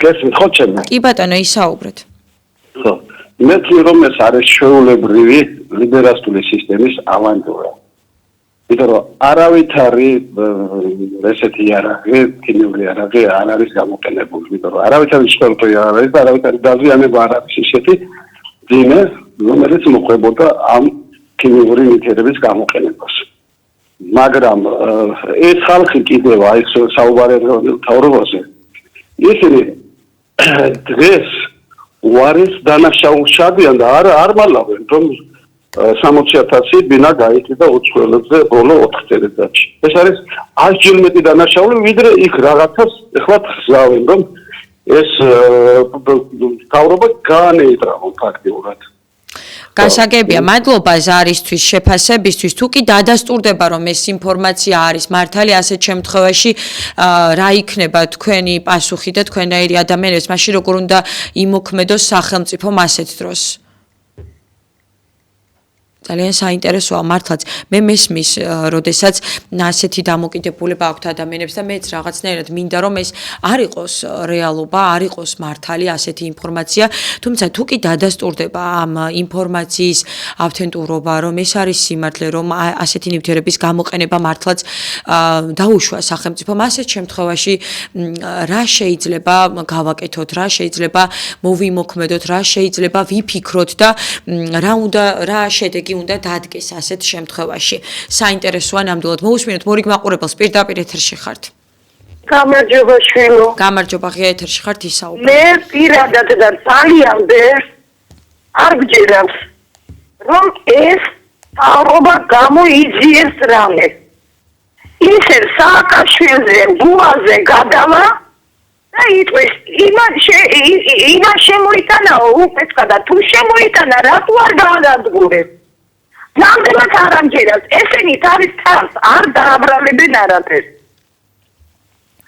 გესმით ხო ჩემი? კი ბატონო, ისაუბრეთ. ხო. მე ვთვლი რომ ეს არის შეულებრივი ლიბერალური სისტემის ავანტურა. იმიტომ რომ არავითარი ესეთი იარაღი, ქიმიური იარაღი არ არის გამოყენებული. იმიტომ რომ არავითარი სპორტი არ არის და არავითარი დაზიანება არ არის ისეთი ძიმე, რომელიც მოყვებოდა ამ ქიმიური ნივთიერების გამოყენებას. მაგრამ ეს ხალხი კიდევ აი საუბარია თავრობაზე. ისინი დღეს უარის დანაშაულშადიან და არ მალავენ რომ 60,000 ბინა გაიყიდა უცხოელებზე ბოლო 4 წელიწადში. ეს არის 100 ჯერ მეტი დანაშაული, ვიდრე იქ რაღაცას ეხლა ხსავენ, რომ ეს თავრობა განეიტრა ფაქტიურად. გასაგებია, მადლობა ზარისთვის, შეფასებისთვის. თუ კი დადასტურდება, რომ ეს ინფორმაცია არის მართალი, ასეთ შემთხვევაში რა იქნება თქვენი პასუხი და თქვენაირი ადამიანებს, მაშინ როგორ უნდა იმოქმედოს სახელმწიფომ ასეთ დროს? ძალიან საინტერესოა მართლაც. მე მესმის, როდესაც ასეთი დამოკიდებულება აქვთ ადამიანებს და მეც რაღაცნაირად მინდა რომ ეს არ იყოს რეალობა, არ იყოს მართალი ასეთი ინფორმაცია, თუმცა თუ კი დადასტურდება ამ ინფორმაციის ავთენტურობა, რომ ეს არის სიმართლე, რომ ასეთი ნივთიერების გამოყენება მართლაც დაუშვა სახელმწიფომ, ასეთ შემთხვევაში რა შეიძლება გავაკეთოთ, რა შეიძლება მოვიმოქმედოთ, რა შეიძლება ვიფიქროთ და რა შედეგი უნდა დადგეს ასეთ შემთხვევაში. საინტერესოა ნამდვილად. მოусმინოთ მორიგ მაყურებელს პირდაპირ ეთერში ხართ. გამარჯობა შვილო. გამარჯობა, ღია ეთერში ხართ, ისაუბრეთ. მე პირადად და ძალიან ბევრს არ გჯერავს, რომ ეს თავრობა გამოიძიეს რამე. ისე სააკაშვილზე, ბუაზე გადავა და იტყვის იმან შემოიტანა უფესკა და თუ შემოიტანა რატო არ გაანადგურეს ნამდვილად არ ამჯერებს ესენი თავის თავს არ დააბრალებენ არაფერს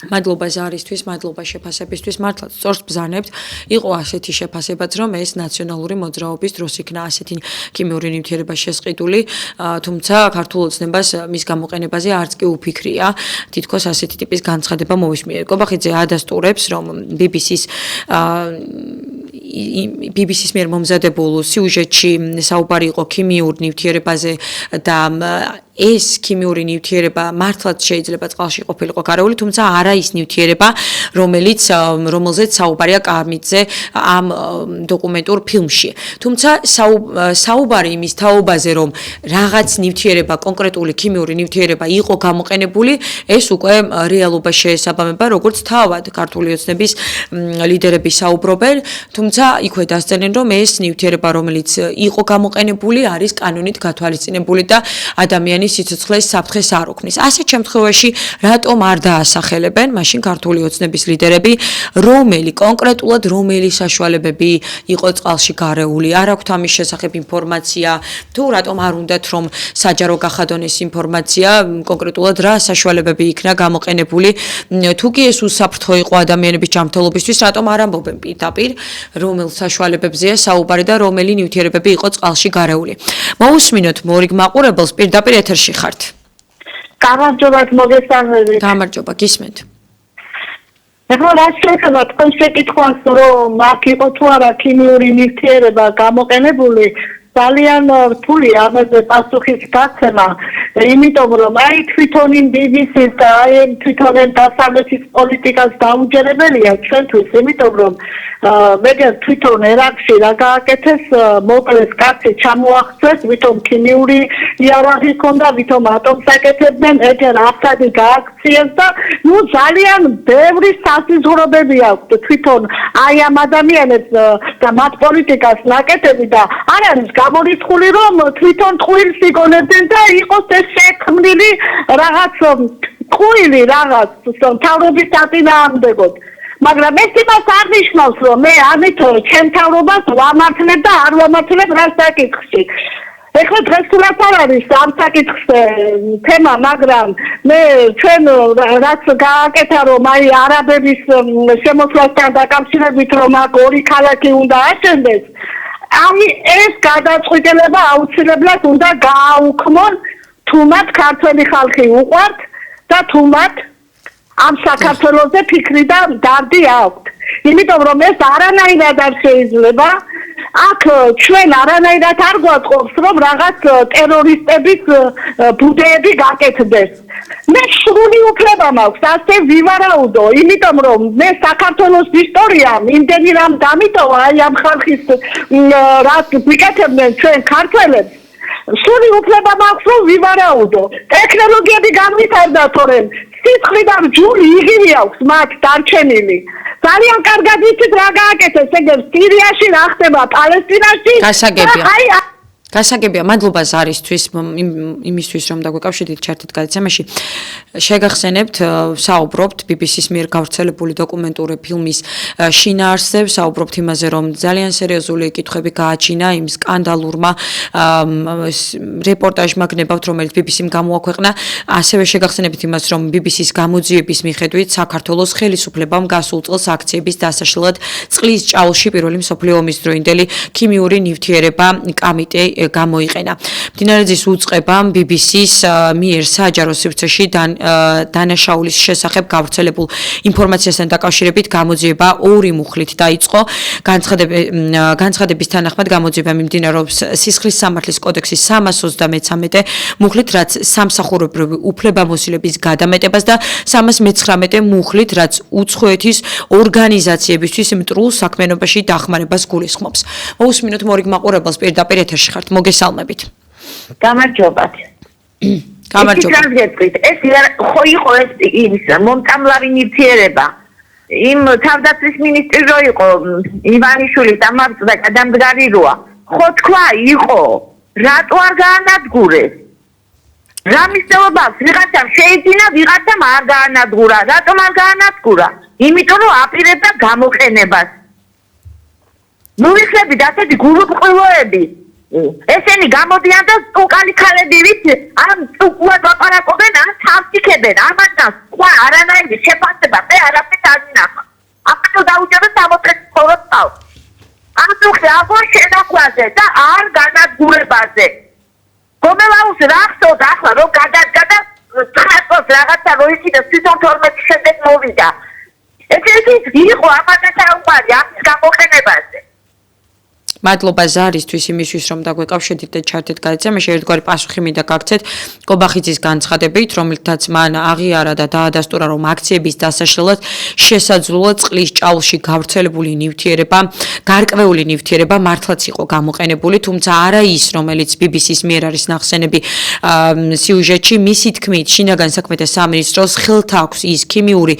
მადლობა ზარისთვის, მადლობა შეფასებისთვის, მართლაც სწორს ბრძანებთ. იყო ასეთი შეფასებაც, რომ ეს ნაციონალური მოძრაობის დროს იქნა ასეთი ქიმიური ნივთიერება შესყიდული, თუმცა ქართულ ოცნებას მის გამოყენებაზე არც კი უფიქრია. თითქოს ასეთი ტიპის განცხადება მოვისმინეთ. კობახიძე ადასტურებს, რომ BBC-ს მიერ მომზადებულ სიუჟეტში საუბარი იყო ქიმიურ ნივთიერებაზე და ეს ქიმიური ნივთიერება მართლაც შეიძლება წყალში ყოფილიყო გარეული, თუმცა არა ის ნივთიერება, რომელზეც საუბარია კამიძე ამ დოკუმენტურ ფილმში. თუმცა საუბარი იმის თაობაზე, რომ რაღაც ნივთიერება, კონკრეტული ქიმიური ნივთიერება იყო გამოყენებული, ეს უკვე რეალობას შეესაბამება, როგორც თავად ქართული ოცნების ლიდერები საუბრობენ, თუმცა იქვე დასძენენ, რომ ეს ნივთიერება, რომელიც იყო გამოყენებული, არის კანონით გათვალისწინებული და ადამიანის სიცოცხლეს საფრთხეს არ უქმნის. ასეთ შემთხვევაში რატომ არ დაასახელებენ მაშინ ქართული ოცნების ლიდერები, კონკრეტულად რომელი საშუალებები იყო წყალში გარეული, არ აქვთ ამის შესახებ ინფორმაცია, თუ რატომ არ უნდათ რომ საჯარო გახადონ ეს ინფორმაცია, კონკრეტულად რა საშუალებები იქნა გამოყენებული, თუ კი ეს უსაფრთხო იყო ადამიანების ჯანმრთელობისთვის, რატომ არ ამბობენ პირდაპირ, რომელ საშუალებებზეა საუბარი და რომელი ნივთიერებები იყო წყალში გარეული. მოусმინოთ მორიგ მაყურებელს პირდაპირ ეთერში ხართ. გამარჯობა მოგესალმებით. გამარჯობა, გისმენთ. ეხლა რაც შეეხება თქვენ შეკითხვას, რომ აქ იყო თუ არა ქიმიური ნივთიერება გამოყენებული, ძალიან რთულია ამაზე პასუხის გაცემა, იმიტომ რომ აი თვითონ იმ BBC-ს და აი თვითონ დასავლეთის პოლიტიკას დაუჯერებელია ჩვენთვის, იმიტომ რომ მე თვითონ ერაყში რა გააკეთეს, მოკლეს კაცი ჩამოახცეს, ვითომ ქიმიური იარაღი ჰქონდა, ვითომ ატომს აკეთებდნენ, ეგერ აფთადი გააქციეს და ნუ ძალიან ბევრი სასიზღვრობები აქვს თვითონ აი ამ ადამიანებს და მათ პოლიტიკას ნაკეთები და არ არის გამორიცხული რომ თვითონ ტყუილს იგონებდნენ და იყოს ეს შექმნილი რაღაც ტყუილი რაღაც მთავრობის დაწინააღმდეგოდ. მაგრამ ეს იმას აღნიშნავს, რომ მე ამით ჩემ მთავრობას ვამართლებ და არ ვამართლებ რა საკითხში. ეხლა დღეს თულაც არ არის ამ საკითხზე თემა, მაგრამ მე ჩვენ რაც გააკეთა, რომ აი არაბების შემოსვლასთან დაკავშირებით, რომ აქ ორი ქალაქი უნდა აშენდეს, აი ეს გადაწყვეტილება აუცილებლად უნდა გააუქმონ, თუ მათ ქართველი ხალხი უყვართ და თუ მათ ამ საქართველოზე ფიქრი და დარდი აქვთ. იმიტომ რომ ეს არანაირად არ შეიძლება, აქ ჩვენ არანაირად არ გვაწყობს, რომ რაღაც ტერორისტების ბუდეები გაკეთდეს. მე სრული უფლება მაქვს ასე ვივარაუდო, იმიტომ რომ მე საქართველოს ისტორიამ იმდენი რამ დამიტოვა აი ამ ხალხის რაც ვიკეთებდნენ ჩვენ ქართველებს. სრული უფლება მაქვს რომ ვივარაუდო. ტექნოლოგიები განვითარდა, თორემ სიცხლე და ჯული იგივე აქვს მათ დარჩენილი. ძალიან კარგად იცით რა გააკეთეს ეგრე სირიაში, რა ხდება პალესტინაში. გასაგებია, მადლობა ზარისთვის, იმისთვის რომ დაგვეკავშირდით ჩართით გადაცემაში. შეგახსენებთ, საუბრობთ BBC-ს მიერ გავრცელებული დოკუმენტური ფილმის შინაარსზე, საუბრობთ იმაზე, რომ ძალიან სერიოზული კითხვები გააჩინა იმ სკანდალურმა რეპორტაჟმა გნებავთ, რომელიც BBC-მ გამოაქვეყნა. ასევე შეგახსენებთ იმას, რომ BBC-ს გამოძიების მიხედვით საქართველოს ხელისუფლებამ გასულ წელს აქციების დასაშლელად წყლის ჭაულში პირველი მსოფლიო ომის დროინდელი ქიმიური ნივთიერება კამიტე გამოიყენა. მდინარე ძის უწყებამ BBC-ს მიერ საჯარო სივრცეში დანაშაულის შესახებ გავრცელებულ ინფორმაციასთან დაკავშირებით გამოძიება ორი მუხლით დაიწყო. განცხადების თანახმად გამოძიება მიმდინარეობს სისხლის სამართლის კოდექსის 333 მუხლით, რაც სამსახურებრივი უფლებამოსილების გადამეტებას და 319 მუხლით, რაც უცხოეთის ორგანიზაციებისთვის მტრულ საქმიანობაში დახმარებას გულისხმობს. მოусმინოთ მორიგ მაყურებელს პირდაპირ ეთერში ხართ. მოგესალმებით. გამარჯობათ. გამარჯობა. ეს ხო იყო ეს ის მომწამლავი ნივთიერება. იმ თავდაცვის მინისტრი რო იყო ივანიშვილი დამარცხდა გადამდგარი როა. ხო თქვა იყო. რატო არ გაანადგურეს? რა მისდევობა აქვს? ვიღაცამ შეიძინა, ვიღაცამ არ გაანადგურა. რატომ არ გაანადგურა? იმიტომ რომ აპირებდა გამოყენებას. ნუიხლებით ასეთი გულუბრყვილოები ესენი გამოდიან და სტუკალი ქალებივით ამ სტუკულად ვაპარაკობენ, ან თავშიქებენ, ამათაც სხვა არანაირი შეფასება მე არაფერს არ მინახავს. ამიტომ დაუჯეროთ სამოწესრიგოს თავს. ამიტომ ახლა შენახვაზე და არ განადგურებაზე. გომელაუს რა ხსოვდა ახლა რომ გადადგა და ტრანსპორტ რაღაცა როიქიდა თვითონ 12 შემდეგ მოვიდა. ეს იყო ამასაც აუყარი ამის გამოყენებაზე. მადლობა ზარისთვის იმისთვის რომ დაგვეკავშირდით და ჩართეთ გადაცემაში ერთგვარი პასუხი მინდა გაგცეთ კობახიძის განცხადებით რომელთაც მან აღიარა და დაადასტურა რომ აქციების დასაშლელად შესაძლოა წყლის ჭაულში გავრცელებული ნივთიერება გარკვეული ნივთიერება მართლაც იყო გამოყენებული თუმცა არა ის რომელიც BBC-ს მიერ არის ნახსენები სიუჟეტში მისი თქმით შინაგან საქმეთა სამინისტროს ხელთ აქვს ის ქიმიური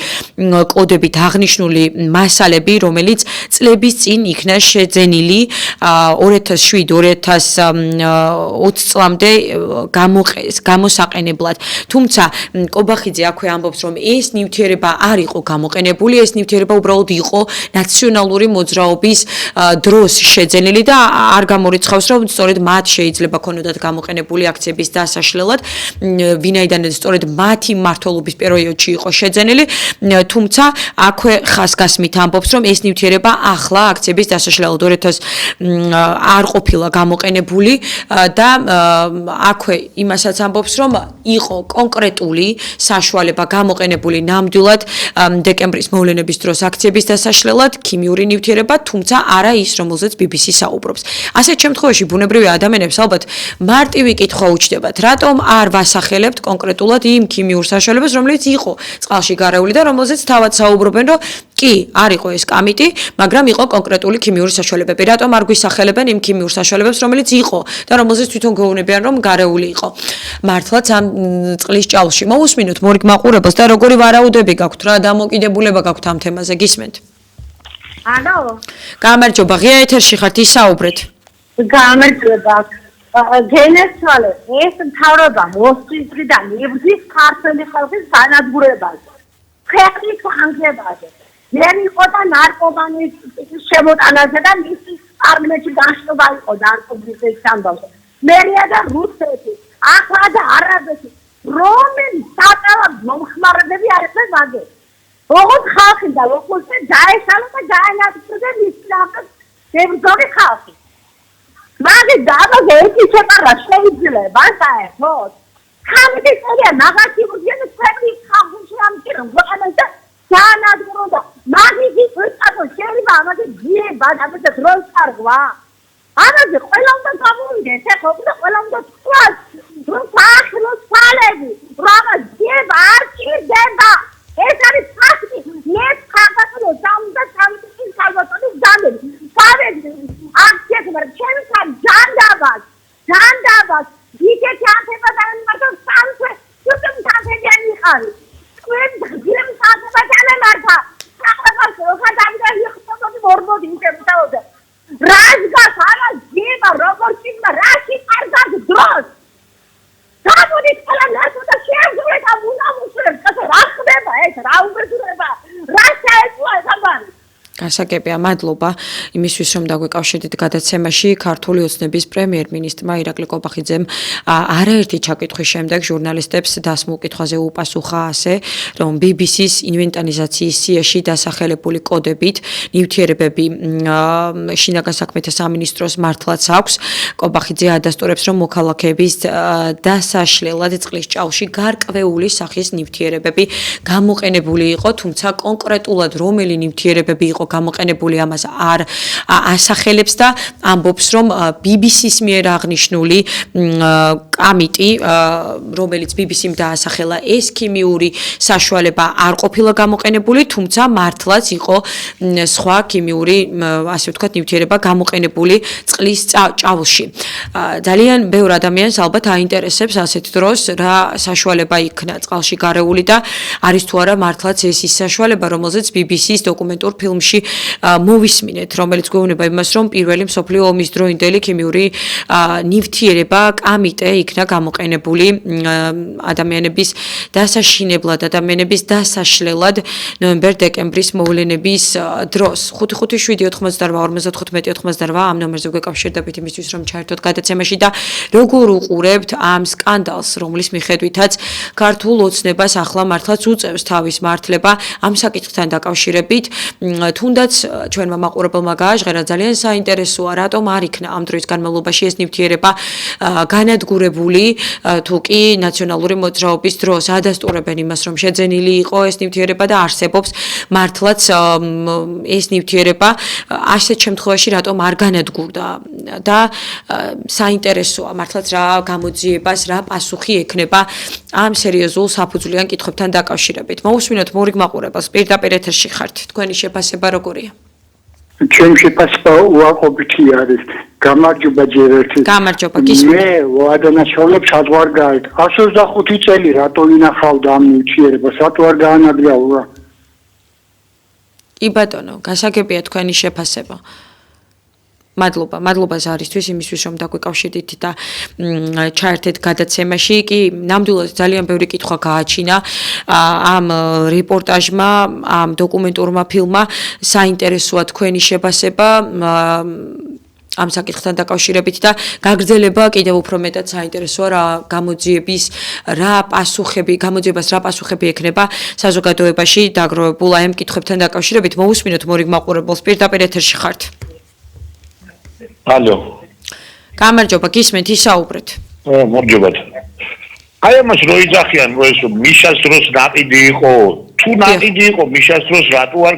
კოდებით აღნიშნული მასალები რომელიც წლების წინ იქნა შეძენილი 2007-2020 წლამდე გამოსაყენებლად. თუმცა კობახიძე აქვე ამბობს, რომ ეს ნივთიერება არ იყო გამოყენებული, ეს ნივთიერება უბრალოდ იყო ნაციონალური მოძრაობის დროს შეძენილი და არ გამორიცხავს, რომ სწორედ მათ შეიძლება ქონოდათ გამოყენებული აქციების დასაშლელად, ვინაიდან სწორედ მათი მმართველობის პერიოდში იყო შეძენილი, თუმცა აქვე ხაზგასმით ამბობს, რომ ეს ნივთიერება ახლა აქციების დასაშლელად 2000 არ ყოფილა გამოყენებული და აქვე იმასაც ამბობს რომ იყო კონკრეტული საშუალება გამოყენებული ნამდვილად დეკემბრის მოვლენების დროს აქციების დასაშლელად ქიმიური ნივთიერება თუმცა არა ის რომელზეც BBC საუბრობს. ასეთ შემთხვევაში ბუნებრივი ადამიანებს ალბათ მარტივი კითხვა უჩნდებათ რატომ არ ვასახელებთ კონკრეტულად იმ ქიმიურ საშუალებას რომელიც იყო წყალში გარეული და რომელზეც თავად საუბრობენ რომ კი არ იყო ეს კამიტი მაგრამ იყო კონკრეტული ქიმიური საშუალებები რატომ არ გვისახელებენ იმ ქიმიურ საშუალებებს რომელიც იყო და რომელზეც თვითონ გეუბნებიან რომ გარეული იყო მართლაც ამ წყლის ჭაულში მოусმინოთ მორიგ მაყურებელს და როგორი ვარაუდები გაქვთ რა დამოკიდებულება გაქვთ ამ თემაზე გისმენთ ანუ გამარჯობა ღია ეთერში ხართ ისაუბრეთ გამარჯობა გენესვალე ეს მთავრობა მოსწრიდან იბრძვის ქართული ხალხის განადგურებაზე ქვეყნის ხანგრებაზე ვერ იყო და ნარკომანის შემოტანაზე და მისი არმეჩი გაშლობა იყო ნარკომანის სამბავზე მერია და რუსეთი ახლა და არაბეთი რომელი სატელად მომხმარებები არიან მაგე ოღონდ ხალხი და ლოკალზე დაეშალა და დაენაცვლეს ისლამს დებრძოლი ხალხი მაგე დავაგე ერთი შეპარა შეიძლება საერთოდ ხამდი ხერია მაგათი უძიენ ქვეყნის ხალხში ამჭირა მოყანდა განადგურდა მაგისი ფუტკო შეიძლება ამაზე ძიება და ამაზე დროს კარგვა ამაზე ყველა უნდა გამოვიდეს ეხლა უნდა ყველა უნდა თქვას რომ საახლოს ფალები რაღაც ძიება არ ჭირდება ეს არის ფაქტი მე ხარბატონო 73 ხარბატონის ძამდები ფალები აქციას მაგრამ ჩემი ხარ ჯანდაბას იქეთ აფება და მარტო სამწე თვითონ თამბიანი ხარი თქვენ გიამ თამბება დამართა ახლა ხარ დამდანი ხტობი მორმოდი იმტევდა რაზგას არა ძიება როგორ ჭირდა რაში კარგად დროს გამოდი ყველა ნაცო და შეაძლოა და უნამუსრებს რა ხდება ეს რა უბრალდება რა შეეძლო ეს ამბანი გასაგებია მადლობა იმისთვის რომ დაგვეკავშირდით გადაცემაში ქართული ოცნების პრემიერ-მინისტრმა ირაკლი კობახიძემ არაერთი ჩაკითხვის შემდეგ ჟურნალისტებს დასმულ კითხვაზე უპასუხა ასე რომ BBC-ს ინვენტარიზაციის სიაში დასახელებული კოდებით ნივთიერებები შინაგან საქმეთა სამინისტროს მართლაც აქვს კობახიძე ადასტურებს რომ მოქალაქეების დასაშლელად წყლის ჭაულში გარკვეული სახის ნივთიერებები გამოყენებული იყო თუმცა კონკრეტულად რომელი ნივთიერებები იყო გამოყენებული ამას არ ასახელებს და ამბობს რომ BBC-ს მიერ აღნიშნული კამიტი რომელიც BBC-მ დაასახელა ეს ქიმიური საშუალება არ ყოფილა გამოყენებული თუმცა მართლაც იყო სხვა ქიმიური ასე ვთქვათ ნივთიერება გამოყენებული წყლის ჭაულში ძალიან ბევრ ადამიანს ალბათ აინტერესებს ასეთ დროს რა საშუალება იქნა წყალში გარეული და არის თუ არა მართლაც ეს ის საშუალება რომელზეც BBC-ს დოკუმენტურ ფილმში მოვისმინეთ, რომელიც გვეუბნება იმას, რომ პირველი მსოფლიო ომის დროინდელი ქიმიური ნივთიერება კამიტე იქნა გამოყენებული ადამიანების დასაშინებლად, ადამიანების დასაშლელად ნოემბერ-დეკემბრის მოვლენების დროს. 557-88-58 ამ ნომერზე გვეკავშირდებით იმისთვის, რომ ჩაერთოთ გადაცემაში და როგორ უყურებთ ამ სკანდალს, რომლის მიხედვითაც ქართულ ოცნებას ახლა მართლაც უწევს თავის მართლება ამ საკითხთან დაკავშირებით. თუნდაც ჩვენმა მაყურებელმა გააჟღერა ძალიან საინტერესოა, რატომ არ იქნა ამ დროის განმავლობაში ეს ნივთიერება განადგურებული, თუ კი ნაციონალური მოძრაობის დროს ადასტურებენ იმას, რომ შეძენილი იყო ეს ნივთიერება და არსებობს მართლაც ეს ნივთიერება, ასეთ შემთხვევაში რატომ არ განადგურდა და საინტერესოა მართლაც რა გამოძიებას, რა პასუხი ექნება ამ სერიოზულ საფუძვლიან კითხვებთან დაკავშირებით. მოусმინოთ მორიგ მაყურებელს, პირდაპირ ეთერში ხართ. თქვენი შეფასება როგორია? ჩემი შეფასება უარყოფითი არის. გამარჯობა ჯერ ერთი. გამარჯობა, გისმენთ. მე ვადანაშაულებ საზღვარგარეთ. 125 წელი რატო ინახავდა ამ ნივთიერებას, რატო არ გაანადგურა? კი ბატონო, გასაგებია თქვენი შეფასება. მადლობა ზარისთვის იმისთვის რომ დაგვეკავშირდით და ჩაერთეთ გადაცემაში. კი, ნამდვილად ძალიან ბევრი კითხვა გააჩინა ამ რეპორტაჟმა, ამ დოკუმენტურმა ფილმმა. საინტერესოა თქვენი შეფასება ამ საკითხთან დაკავშირებით და გაგრძელება კიდევ უფრო მეტად საინტერესოა რა გამოძიებას რა პასუხები ექნება საზოგადოებაში დაგროვებულ ამ კითხვებთან დაკავშირებით. მოусმინოთ მორიგ მაყურებელს, პირდაპირ ეთერში ხართ. ალო. გამარჯობა, გისმენთ, ისაუბრეთ. მორჯობათ. აი ამას რო იძახიან, რომ ეს მიშას დროს ნაყიდი იყო, თუ ნაყიდი იყო მიშას დროს რატო არ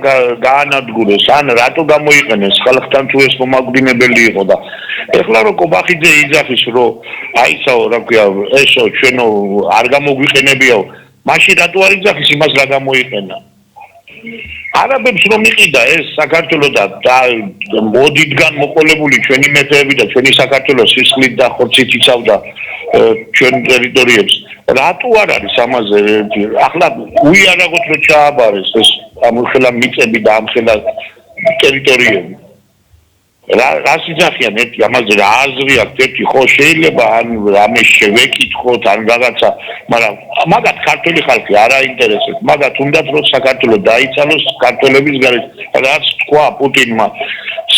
გაანადგურეს, ან რატო გამოიყენეს ხალხთან თუ ეს მომაგვდინებელი იყო და ეხლა რო კობახიძე იძახის, რომ აიცაო, რა ქვია, ესო ჩვენო არ გამოგვიყენებიაო, მაშინ რატო არ იძახის იმას რა გამოიყენა? არაბებს რომ იყიდა ეს საქართველოს და მოდიდგან მოყოლებული ჩვენი მეფეები და ჩვენი საქართველოს სისხლით და ხორცით იცავდა ჩვენ ტერიტორიებს. რატო არ არის ამაზე ახლა უიარაღოთ რომ ჩააბარეს ეს ამხელა მიწები და ამხელა ტერიტორიები. რას იძახიან ერთი ამაზე რა აზრი აქვს ერთი ხო შეიძლება ან რამე შევეკითხოთ ან რაღაცა მაგრამ მაგათ ქართული ხალხი არ აინტერესებს მაგათ უნდათ რომ საქართველოს დაიცალოს ქართველების გარეშე რაც თქვა პუტინმა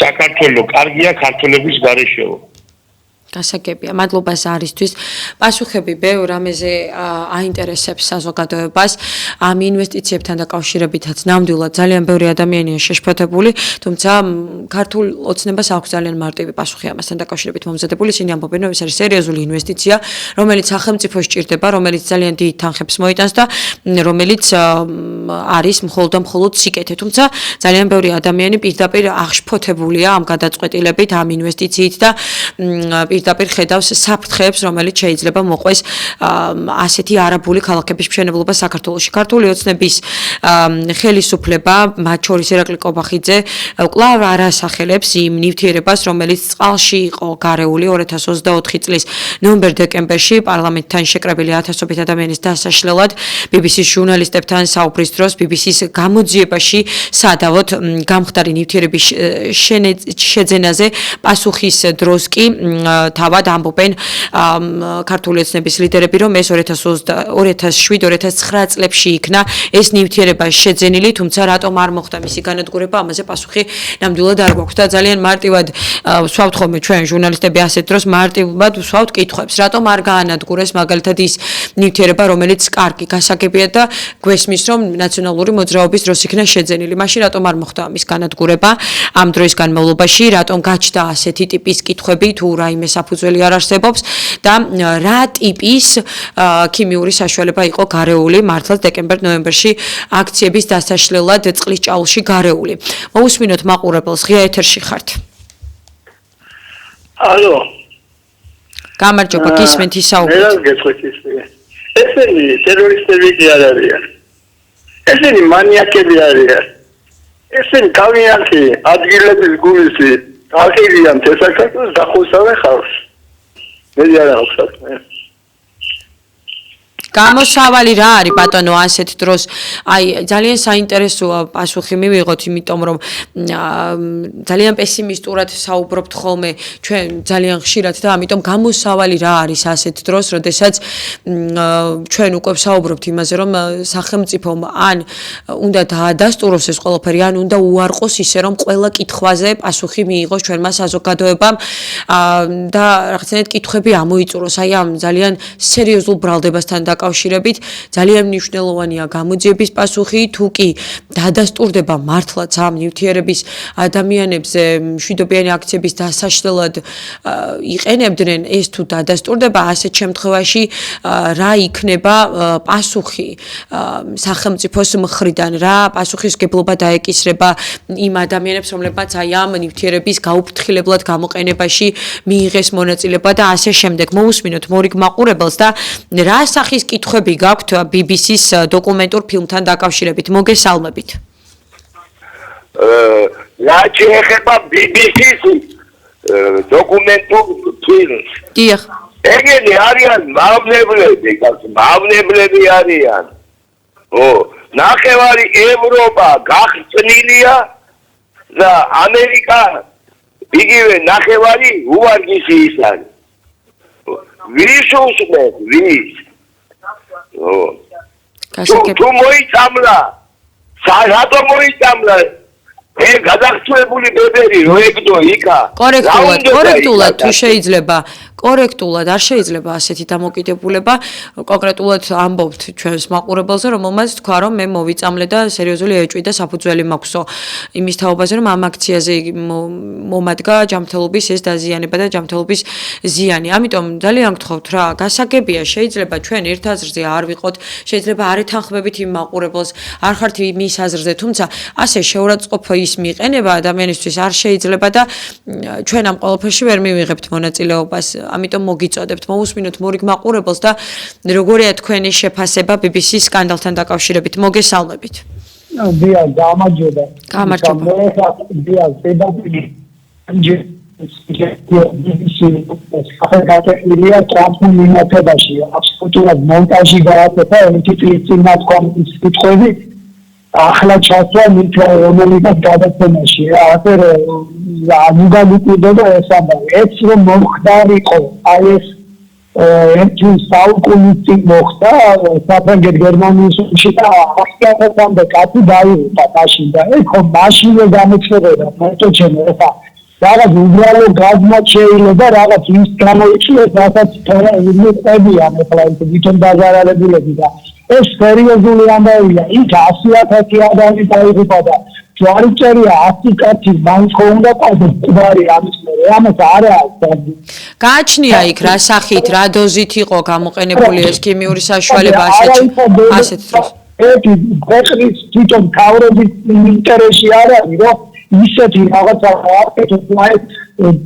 საქართველოს კარგია ქართველების გარეშეო. გასაგებია, მადლობა ზარისთვის. პასუხები ბევრ რამეზე აინტერესებს საზოგადოებას. ამ ინვესტიციებთან დაკავშირებითაც ნამდვილად ძალიან ბევრი ადამიანია შეშფოთებული, თუმცა ქართულ ოცნებას აქვს ძალიან მარტივი პასუხი ამასთან დაკავშირებით მომზადებული. ისინი ამბობენ, რომ ეს არის სერიოზული ინვესტიცია, რომელიც სახელმწიფოს ჭირდება, რომელიც ძალიან დიდ თანხებს მოიტანს და რომელიც არის მხოლოდ სიკეთე. თუმცა ძალიან ბევრი ადამიანი პირდაპირ აღშფოთებულია ამ გადაწყვეტილებით, ამ ინვესტიციით და პირდაპირ ხედავს საფრთხეებს, რომელიც შეიძლება მოყვეს ასეთი არაბული ქალაქების მშენებლობა საქართველოში. ქართული ოცნების ხელისუფლება, მათ შორის ირაკლი კობახიძე, კვლავ არ ასახელებს იმ ნივთიერებას, რომელიც წყალში იყო გარეული 2024 წლის ნოემბერ-დეკემბერში პარლამენტთან შეკრებილი ათასობით ადამიანის დასაშლელად BBC-ს ჟურნალისტებთან საუბრის დროს BBC-ს გამოძიებაში სადავოდ გამხდარი ნივთიერების შეძენაზე პასუხის დროს კი თავად ამბობენ ქართული ოცნების ლიდერები, რომ ეს 2007-2009 წლებში იქნა ეს ნივთიერება შეძენილი, თუმცა რატომ არ მოხდა მისი განადგურება, ამაზე პასუხი ნამდვილად არ გვაქვს და ძალიან მარტივად ვსვავთ ხოლმე ჩვენ ჟურნალისტები ასეთ დროს მარტივად ვსვავთ კითხვებს, რატომ არ გაანადგურეს მაგალითად ის ნივთიერება, რომელიც კარგი გასაგებია და გვესმის, რომ ნაციონალური მოძრაობის დროს იქნა შეძენილი, მაშინ რატომ არ მოხდა ამის განადგურება ამ დროის განმავლობაში, რატომ გაჩნდა ასეთი ტიპის კითხვები, თუ რაიმე საფუძველი არ არსებობს და რა ტიპის ქიმიური საშუალება იყო გარეული მართლაც დეკემბერ-ნოემბერში აქციების დასაშლელად წყლის ჭაულში გარეული. მოусმინოთ მაყურებელს, ღია ეთერში ხართ. ალო. გამარჯობა, გისმენთ, ისაუბრეთ. მე რა გეცხოთ ისე. ესენი ტერორისტები კი არ არიან. ესენი მანიაკები არიან. ესენი თავიანთი ადგილების გულისი აღირიან საქართველოს დახოსავენ ხალხს. მე არ ახსოვს. გამოსავალი რა არის ბატონო ასეთ დროს? აი ძალიან საინტერესოა პასუხი მივიღოთ, იმიტომ რომ ძალიან პესიმისტურად საუბრობთ ხოლმე ჩვენ ძალიან ხშირად და ამიტომ გამოსავალი რა არის ასეთ დროს, როდესაც ჩვენ უკვე ვსაუბრობთ იმაზე, რომ სახელმწიფომ ან უნდა დაადასტუროს ეს ყველაფერი, ან უნდა უარყოს ისე, რომ ყველა კითხვაზე პასუხი მიიღოს ჩვენმა საზოგადოებამ და რაღაცნაირად კითხვები ამოიწუროს. აი ამ ძალიან სერიოზულ ბრალდებასთან დაკავშირებით ძალიან მნიშვნელოვანია გამოძიების პასუხი, თუ კი დადასტურდება მართლაც ამ ნივთიერების ადამიანებზე მშვიდობიანი აქციების დასაშლელად იყენებდნენ ეს თუ დადასტურდება, ასეთ შემთხვევაში რა იქნება პასუხი სახელმწიფოს მხრიდან, რა პასუხისგებლობა დაეკისრება იმ ადამიანებს, რომლებმაც აი ამ ნივთიერების გაუფრთხილებლად გამოყენებაში მიიღეს მონაწილეობა და ასე შემდეგ. მოусმინოთ მორიგ მაყურებელს და რა სახის კითხვები გაქვთ BBC-ს დოკუმენტურ ფილმთან დაკავშირებით? მოგესალმებით. რა შეეხება BBC-ს დოკუმენტურ ფილმს? დიახ. ეგენი არიან მავნებლები არიან. ნახევარი ევროპა გახსნილია და ამერიკა იგივე ნახევარი უვარგისი ის არის. ვის უსმენთ? ვის? თუ მოიწამლა, რატომ მოიწამლა? ეს გადახცვებული ბებერი რო ეგდო იქა. კორექტულად თუ შეიძლება კორექტულად არ შეიძლება ასეთი დამოკიდებულება კონკრეტულად ამბობთ ჩვენს მაყურებელზე, რომელმაც თქვა რომ მე მოვიწამლე და სერიოზული ეჭვი და საფუძველი მაქვსო იმის თაობაზე, რომ ამ აქციაზე მომადგა ჯანმრთელობის ეს დაზიანება და ჯანმრთელობის ზიანი. ამიტომ ძალიან გთხოვთ რა, გასაგებია, შეიძლება ჩვენ ერთ აზრზე არ ვიყოთ, შეიძლება არ ეთანხმებით იმ მაყურებელს, არ ხართ მის აზრზე, თუმცა ასე შეურაცხყოფა ის მიყენება ადამიანისთვის არ შეიძლება და ჩვენ ამ ყველაფერში ვერ მივიღებთ მონაწილეობას. ამიტომ მოგიწოდებთ მოусმინოთ მორიგ მაყურებელს და როგორია თქვენი შეფასება BBC-ს სკანდალთან დაკავშირებით? მოგესალმებით. დიახ, გამარჯობა. გამარჯობა. დიახ, BBC-ს ტრანსფორმი მეთოდაში აბსოლუტურად მონტაჟი გააკეთა ერთი წლის წინ თქვის კითხვები ახლა ჩასვა რომელიღაც გადაცემაში ასე რომ ნუგალიკიდოდა ეს ამბავი ეს რომ მომხდარიყო აი ეს ერთი საუკუნის წინ მოხდა საფრანგეთ გერმანიის ომში და 100-მდე კაცი დაიღუპა მაშინ და ეხო მაშინვე გამოჩნდება მეტოჩენო ეხა რაღაც უბრალო გაზმა შეიძლება რაღაც ის გამოიწვიეს რასაც თორემდეებიან ეხლა ის თვითონ დაზარალებულები და ეს სერიოზული ამბავია იქ 100,000 ადამიანი დაიღუპა და ჯვარიჭერია 100 კაცი მაინც უნდა ყავდეს ყბარი ამის მერე ამას არა გააჩნია იქ რა სახით რა დოზით იყო გამოყენებული ეს ქიმიური საშუალება ასეთ დროს ერთი ქვეყნის თვითონ თავრობის ინტერესი არ არის რომ ისეთი რაღაცა აკეთოს აი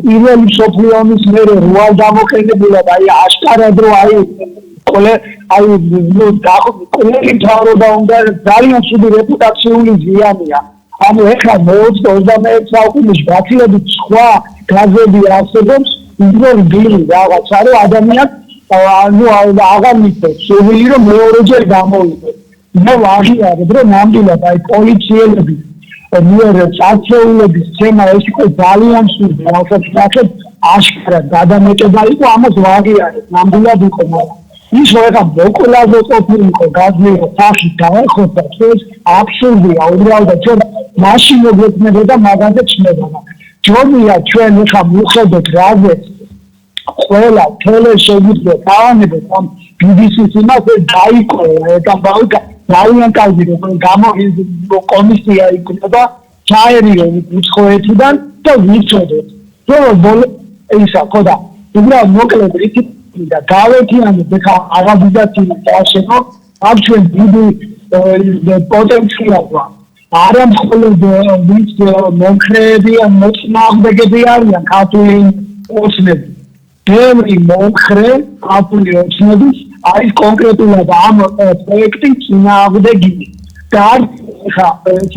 პირველი მსოფლიო ომის მერე როა გამოყენებულა და აი აშკარად რო აი კოლე აი კოლეგი თავრობა უნდა ძალიან ცუდი რეპუტაციული ზიანია ანუ ეხლა მე-21 საუკუნეში გაცილებით სხვა გაზები არსებობს უბრალოდ დილი რაღაცა რომ ადამიანს ანუ აღარ მიწევს შევილი რომ მეორეჯერ გამოვიდეს მე ვაღიარებ რომ ნამდვილად აი პოლიციელები მიერ წარჩეულების თემა ეს იყო ძალიან სუსტი რასაც ნახეთ აშკარად გადამეტება იყო ამას ვაღიარებ ნამდვილად იყო ის რომ ეხა მოკვლაზე ყოფილიყო გაზმირო სახით დაეხოცა ეს აბსურდია უბრალოდ ჩვენ მაშინ მოგეცნებოდა მაგაზე ჩნდება ჯობია ჩვენ ეხა მივხედოთ რაზეც ყველა თელე შეგვიძლია დავანებოთ ამ BBC-ს იმაზე დაიკოლა ეს ამბავი ძალიან კარგი რომ კომისია იქნება ჩაერიო უცხოეთიდან და ვიცოდეთ რომ ისა ხოდა უბრალოდ მოკლედ რითი და გავეთიანოთ ეხა არაბიზაცია დააშენო აქ ჩვენ დიდი პოტენციალია არა მხოლოდ ვინც მომხრეები ან მოწინააღმდეგეები არიან ქართული ოცნები ბევრი მომხრე ქართული ოცნების არის კონკრეტულად ამ პროექტის წინააღმდეგი და ხა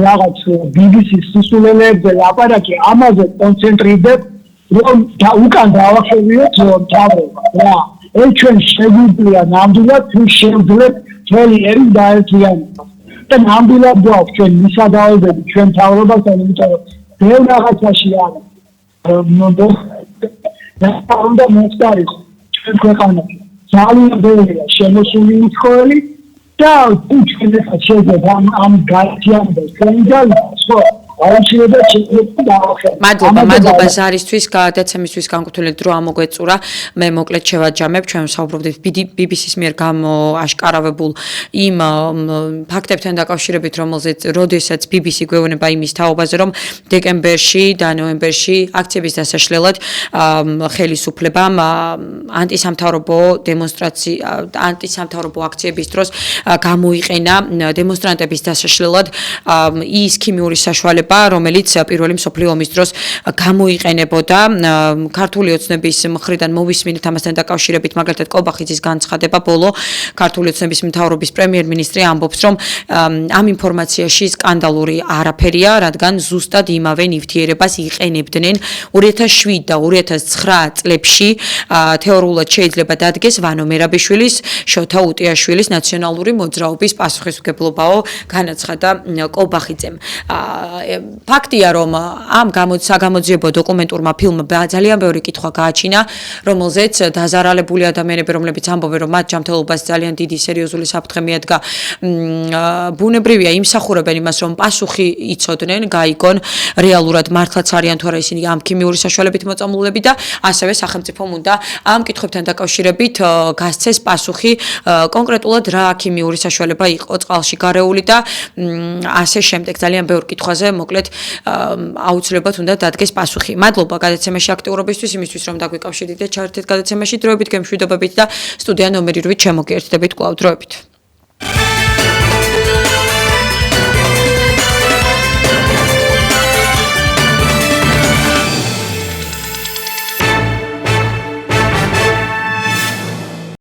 რაღაც BBC-ს სისულელებზე ლაპარაკი ამაზე კონცენტრირდება რომ უკან დავახევიოთ თავრობა რა ეს ჩვენ შეგვიძლია ნამდვილად თუ შევძლებთ მთელი ერი დაერთიანება და ნამდვილად გვაქვს ჩვენ მისადავებები ჩვენ მთავრობასთან, იმიტომ რომ ბევრ რაღაცაში არის უნდა მოსწარიყო ჩვენ ქვეყანაში ძალიან ბევრია შემოსული უცხოელი და თუ ჩვენ ახლა შევძლებთ ამ გაერთიანებას ჩვენ ხო აუცილებლად შეიძლება დავახერხოთ. მადლობა ზარისთვის, გადაცემისთვის განკუთვნილ დრო ამოგვეწურა. მე მოკლედ შევაჯამებ, ჩვენ ვსაუბრობდით BBC-ის მიერ გამოაშკარავებულ იმ ფაქტებთან დაკავშირებით, როდესაც BBC გვეუბნება იმის თაობაზე, რომ დეკემბერში და ნოემბერში აქციების დასაშლელად ხელისუფლებამ ანტისამთავრობო აქციების დროს გამოიყენა დემონსტრანტების დასაშლელად ის ქიმიური საშუალება, რომელიც პირველი მსოფლიო ომის დროს გამოიყენებოდა. ქართული ოცნების მხრიდან მოვისმინეთ ამასთან დაკავშირებით, მაგალითად კობახიძის განცხადება ბოლო ქართული ოცნების მთავრობის პრემიერ-მინისტრი ამბობს, რომ ამ ინფორმაციაში სკანდალური არაფერია, რადგან ზუსტად იმავე ნივთიერებას იყენებდნენ 2007 და 2009 წლებში. თეორიულად შეიძლება დადგეს ვანო მერაბიშვილის, შოთა უტიაშვილის ნაციონალური მოძრაობის პასუხისმგებლობაო, განაცხადა კობახიძემ. ფაქტია, რომ ამ საგამოძიებო დოკუმენტურმა ფილმმა ძალიან ბევრი კითხვა გააჩინა, რომელზეც დაზარალებული ადამიანები, რომლებიც ამბობენ, რომ მათ ჯანმრთელობას ძალიან დიდი სერიოზული საფრთხე მიადგა, ბუნებრივია იმსახურებენ იმას, რომ პასუხი იცოდნენ, გაიგონ რეალურად მართლაც არიან თუ არა ისინი ამ ქიმიური საშუალებით მოწამლულები და ასევე სახელმწიფომ უნდა ამ კითხვებთან დაკავშირებით გასცეს პასუხი კონკრეტულად რა ქიმიური საშუალება იყო წყალში გარეული და ასე შემდეგ. ძალიან ბევრ კითხვაზე მოკლედ აუცილებლად უნდა დადგეს პასუხი. მადლობა გადაცემაში აქტიურობისთვის, იმისთვის რომ დაგვიკავშირდით და ჩაერთეთ გადაცემაში დროებით გემშვიდობებით და სტუდია ნომერი 8 შემოგიერთდებით კვლავ დროებით.